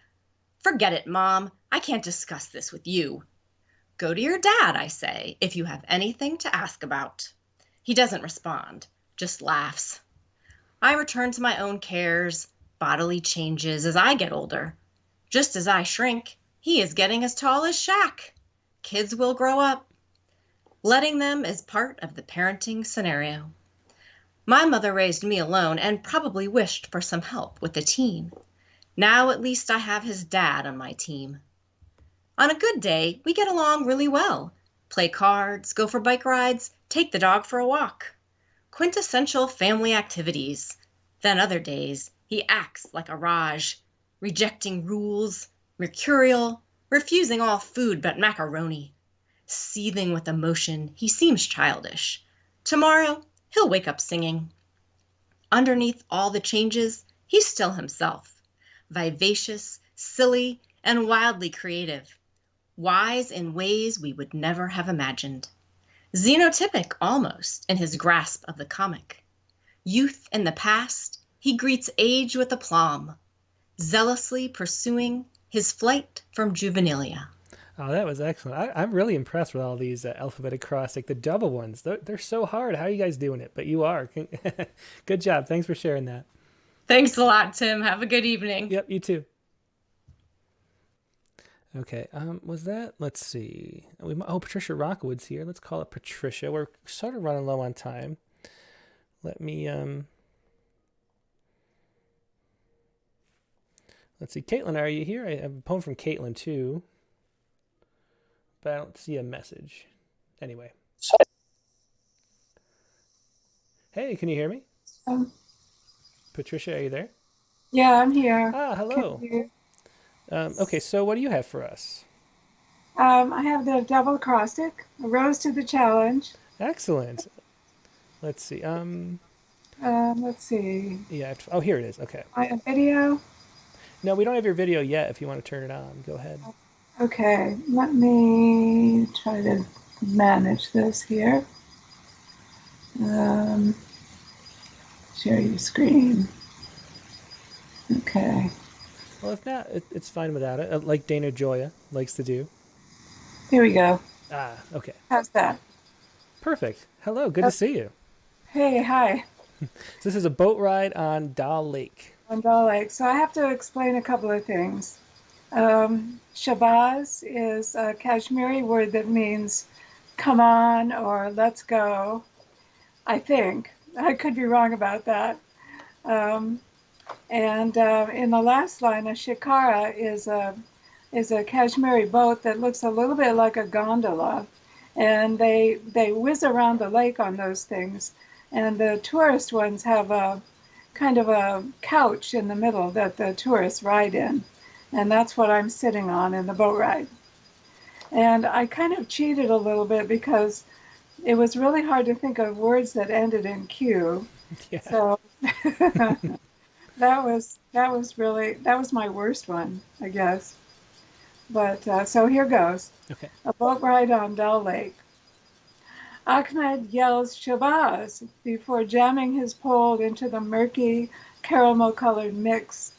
Forget it, Mom. I can't discuss this with you. Go to your dad, I say, if you have anything to ask about. He doesn't respond, just laughs. I return to my own cares, bodily changes as I get older. Just as I shrink, he is getting as tall as Shaq. Kids will grow up. Letting them is part of the parenting scenario. My mother raised me alone and probably wished for some help with the teen. Now at least I have his dad on my team. On a good day, we get along really well. Play cards, go for bike rides, take the dog for a walk. Quintessential family activities. Then other days, he acts like a Raj, rejecting rules, mercurial, refusing all food but macaroni. Seething with emotion, he seems childish. Tomorrow, he'll wake up singing. Underneath all the changes, he's still himself. Vivacious, silly, and wildly creative. Wise in ways we would never have imagined. Xenotypic almost in his grasp of the comic. Youth in the past, he greets age with aplomb. Zealously pursuing his flight from juvenilia. Oh, that was excellent. I'm really impressed with all these alphabet acrostic, the double ones. They're so hard. How are you guys doing it? But you are. Good job. Thanks for sharing that. Thanks a lot, Tim. Have a good evening. Yep, you too. Okay, was that? Let's see. Patricia Rockwood's here. Let's call it Patricia. We're sort of running low on time. Let me, let's see. Caitlin, are you here? I have a poem from Caitlin too, but I don't see a message. Anyway. Hey, can you hear me? Patricia, are you there? Yeah, I'm here. Ah, hello. Okay, so what do you have for us? I have the double acrostic, a rose to the challenge. Excellent. Let's see. Let's see. Yeah. Oh, here it is. Okay. I have video. No, we don't have your video yet. If you want to turn it on, go ahead. Okay, let me try to manage this here. Share your screen. Okay. Well, if not, it's fine without it. Like Dana Gioia likes to do. Here we go. Ah, okay. How's that? Perfect. Hello, good to see you. Hey, hi. So this is a boat ride on Dal Lake. On Dal Lake. So I have to explain a couple of things. Shabazz is a Kashmiri word that means come on or let's go. I think. I could be wrong about that. And in the last line, a shikara is a is a Kashmiri boat that looks a little bit like a gondola. And they whiz around the lake on those things. And the tourist ones have a kind of a couch in the middle that the tourists ride in. And that's what I'm sitting on in the boat ride. And I kind of cheated a little bit because it was really hard to think of words that ended in Q. Yeah. So that was my worst one, I guess. But so here goes. Okay. A boat ride on Dal Lake. Ahmed yells Shabazz before jamming his pole into the murky, caramel-colored mix.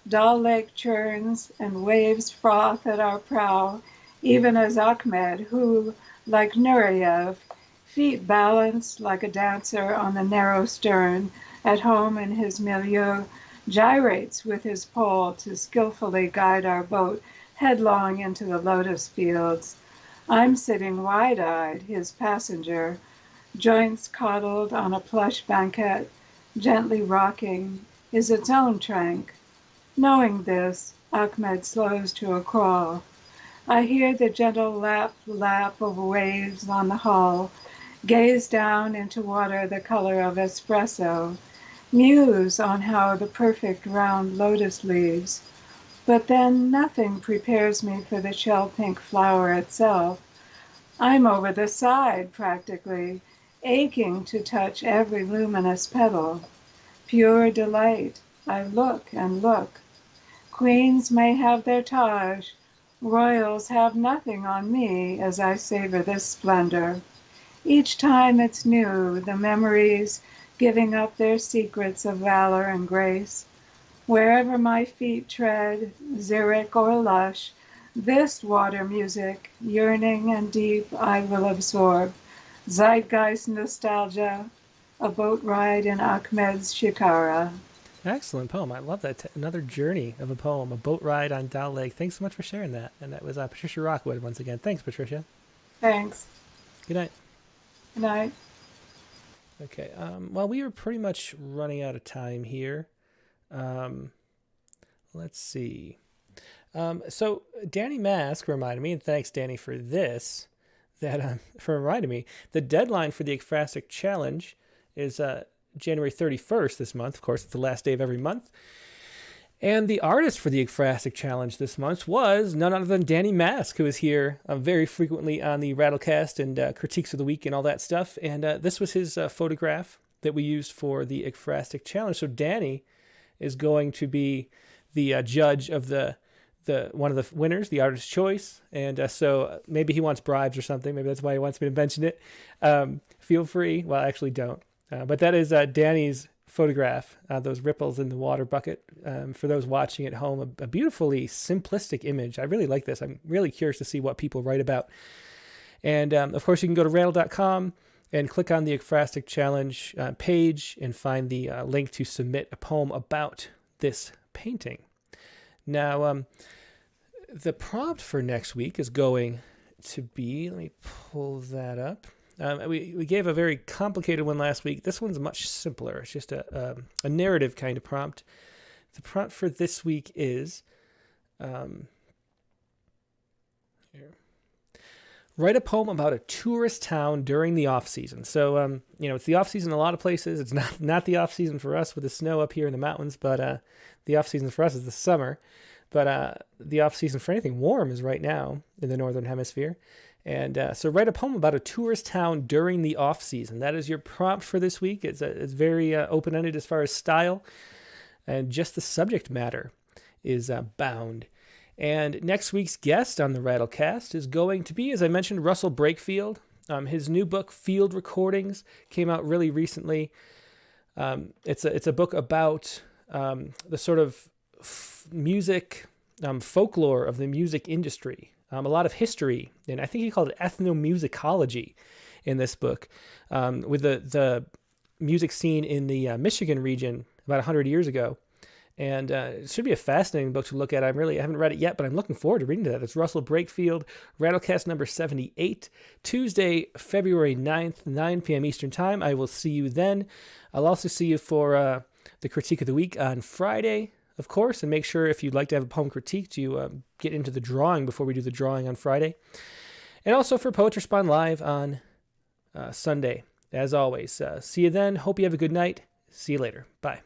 Dal Lake churns and waves froth at our prow, even as Ahmed, who, like Nureyev, feet balanced like a dancer on the narrow stern, at home in his milieu, gyrates with his pole to skillfully guide our boat headlong into the lotus fields. I'm sitting wide-eyed, his passenger, joints coddled on a plush banquette, gently rocking, is its own trank. Knowing this, Ahmed slows to a crawl. I hear the gentle lap of waves on the hull, gaze down into water the color of espresso, muse on how the perfect round lotus leaves. But then nothing prepares me for the shell-pink flower itself. I'm over the side, practically, aching to touch every luminous petal. Pure delight, I look and look. Queens may have their Taj, royals have nothing on me as I savor this splendor. Each time it's new, the memories giving up their secrets of valor and grace. Wherever my feet tread, Zurich or Lush, this water music, yearning and deep, I will absorb. Zeitgeist nostalgia, a boat ride in Ahmed's Shikara. Excellent poem. I love that. Another journey of a poem, a boat ride on Dal Lake. Thanks so much for sharing that. And that was Patricia Rockwood once again. Thanks, Patricia. Thanks. Good night. Good night. Okay. Well, we are pretty much running out of time here. Let's see. So Danny Mask reminded me, and thanks Danny for this, that for reminding me, the deadline for the Acrostic Challenge is January 31st this month. Of course, it's the last day of every month. And the artist for the Acrostic Challenge this month was none other than Danny Mask, who is here very frequently on the Rattlecast and Critiques of the Week and all that stuff. And this was his photograph that we used for the Acrostic Challenge. So Danny is going to be the judge of the one of the winners, the artist's choice. And so maybe he wants bribes or something. Maybe that's why he wants me to mention it. Feel free. Well, actually don't. But that is Danny's photograph, those ripples in the water bucket. For those watching at home, a beautifully simplistic image. I really like this. I'm really curious to see what people write about. And of course, you can go to rattle.com and click on the Acrostic Challenge page and find the link to submit a poem about this painting. Now, the prompt for next week is going to be, let me pull that up. We gave a very complicated one last week. This one's much simpler. It's just a narrative kind of prompt. The prompt for this week is write a poem about a tourist town during the off season. So it's the off season in a lot of places. It's not the off season for us with the snow up here in the mountains, but the off season for us is the summer. But the off season for anything warm is right now in the northern hemisphere. And so write a poem about a tourist town during the off season. That is your prompt for this week. It's very open-ended as far as style, and just the subject matter is bound. And next week's guest on the Rattlecast is going to be, as I mentioned, Russell Brakefield. His new book, Field Recordings, came out really recently. It's a book about the sort of music folklore of the music industry. A lot of history, and I think he called it ethnomusicology in this book, with the music scene in the Michigan region about 100 years ago. And it should be a fascinating book to look at. I haven't read it yet, but I'm looking forward to reading that. It's Russell Brakefield, Rattlecast number 78, Tuesday, February 9th, 9 p.m. Eastern Time. I will see you then. I'll also see you for the Critique of the Week on Friday, of course, and make sure if you'd like to have a poem critiqued, you get into the drawing before we do the drawing on Friday. And also for Poetry Spawn Live on Sunday. As always, see you then. Hope you have a good night. See you later. Bye.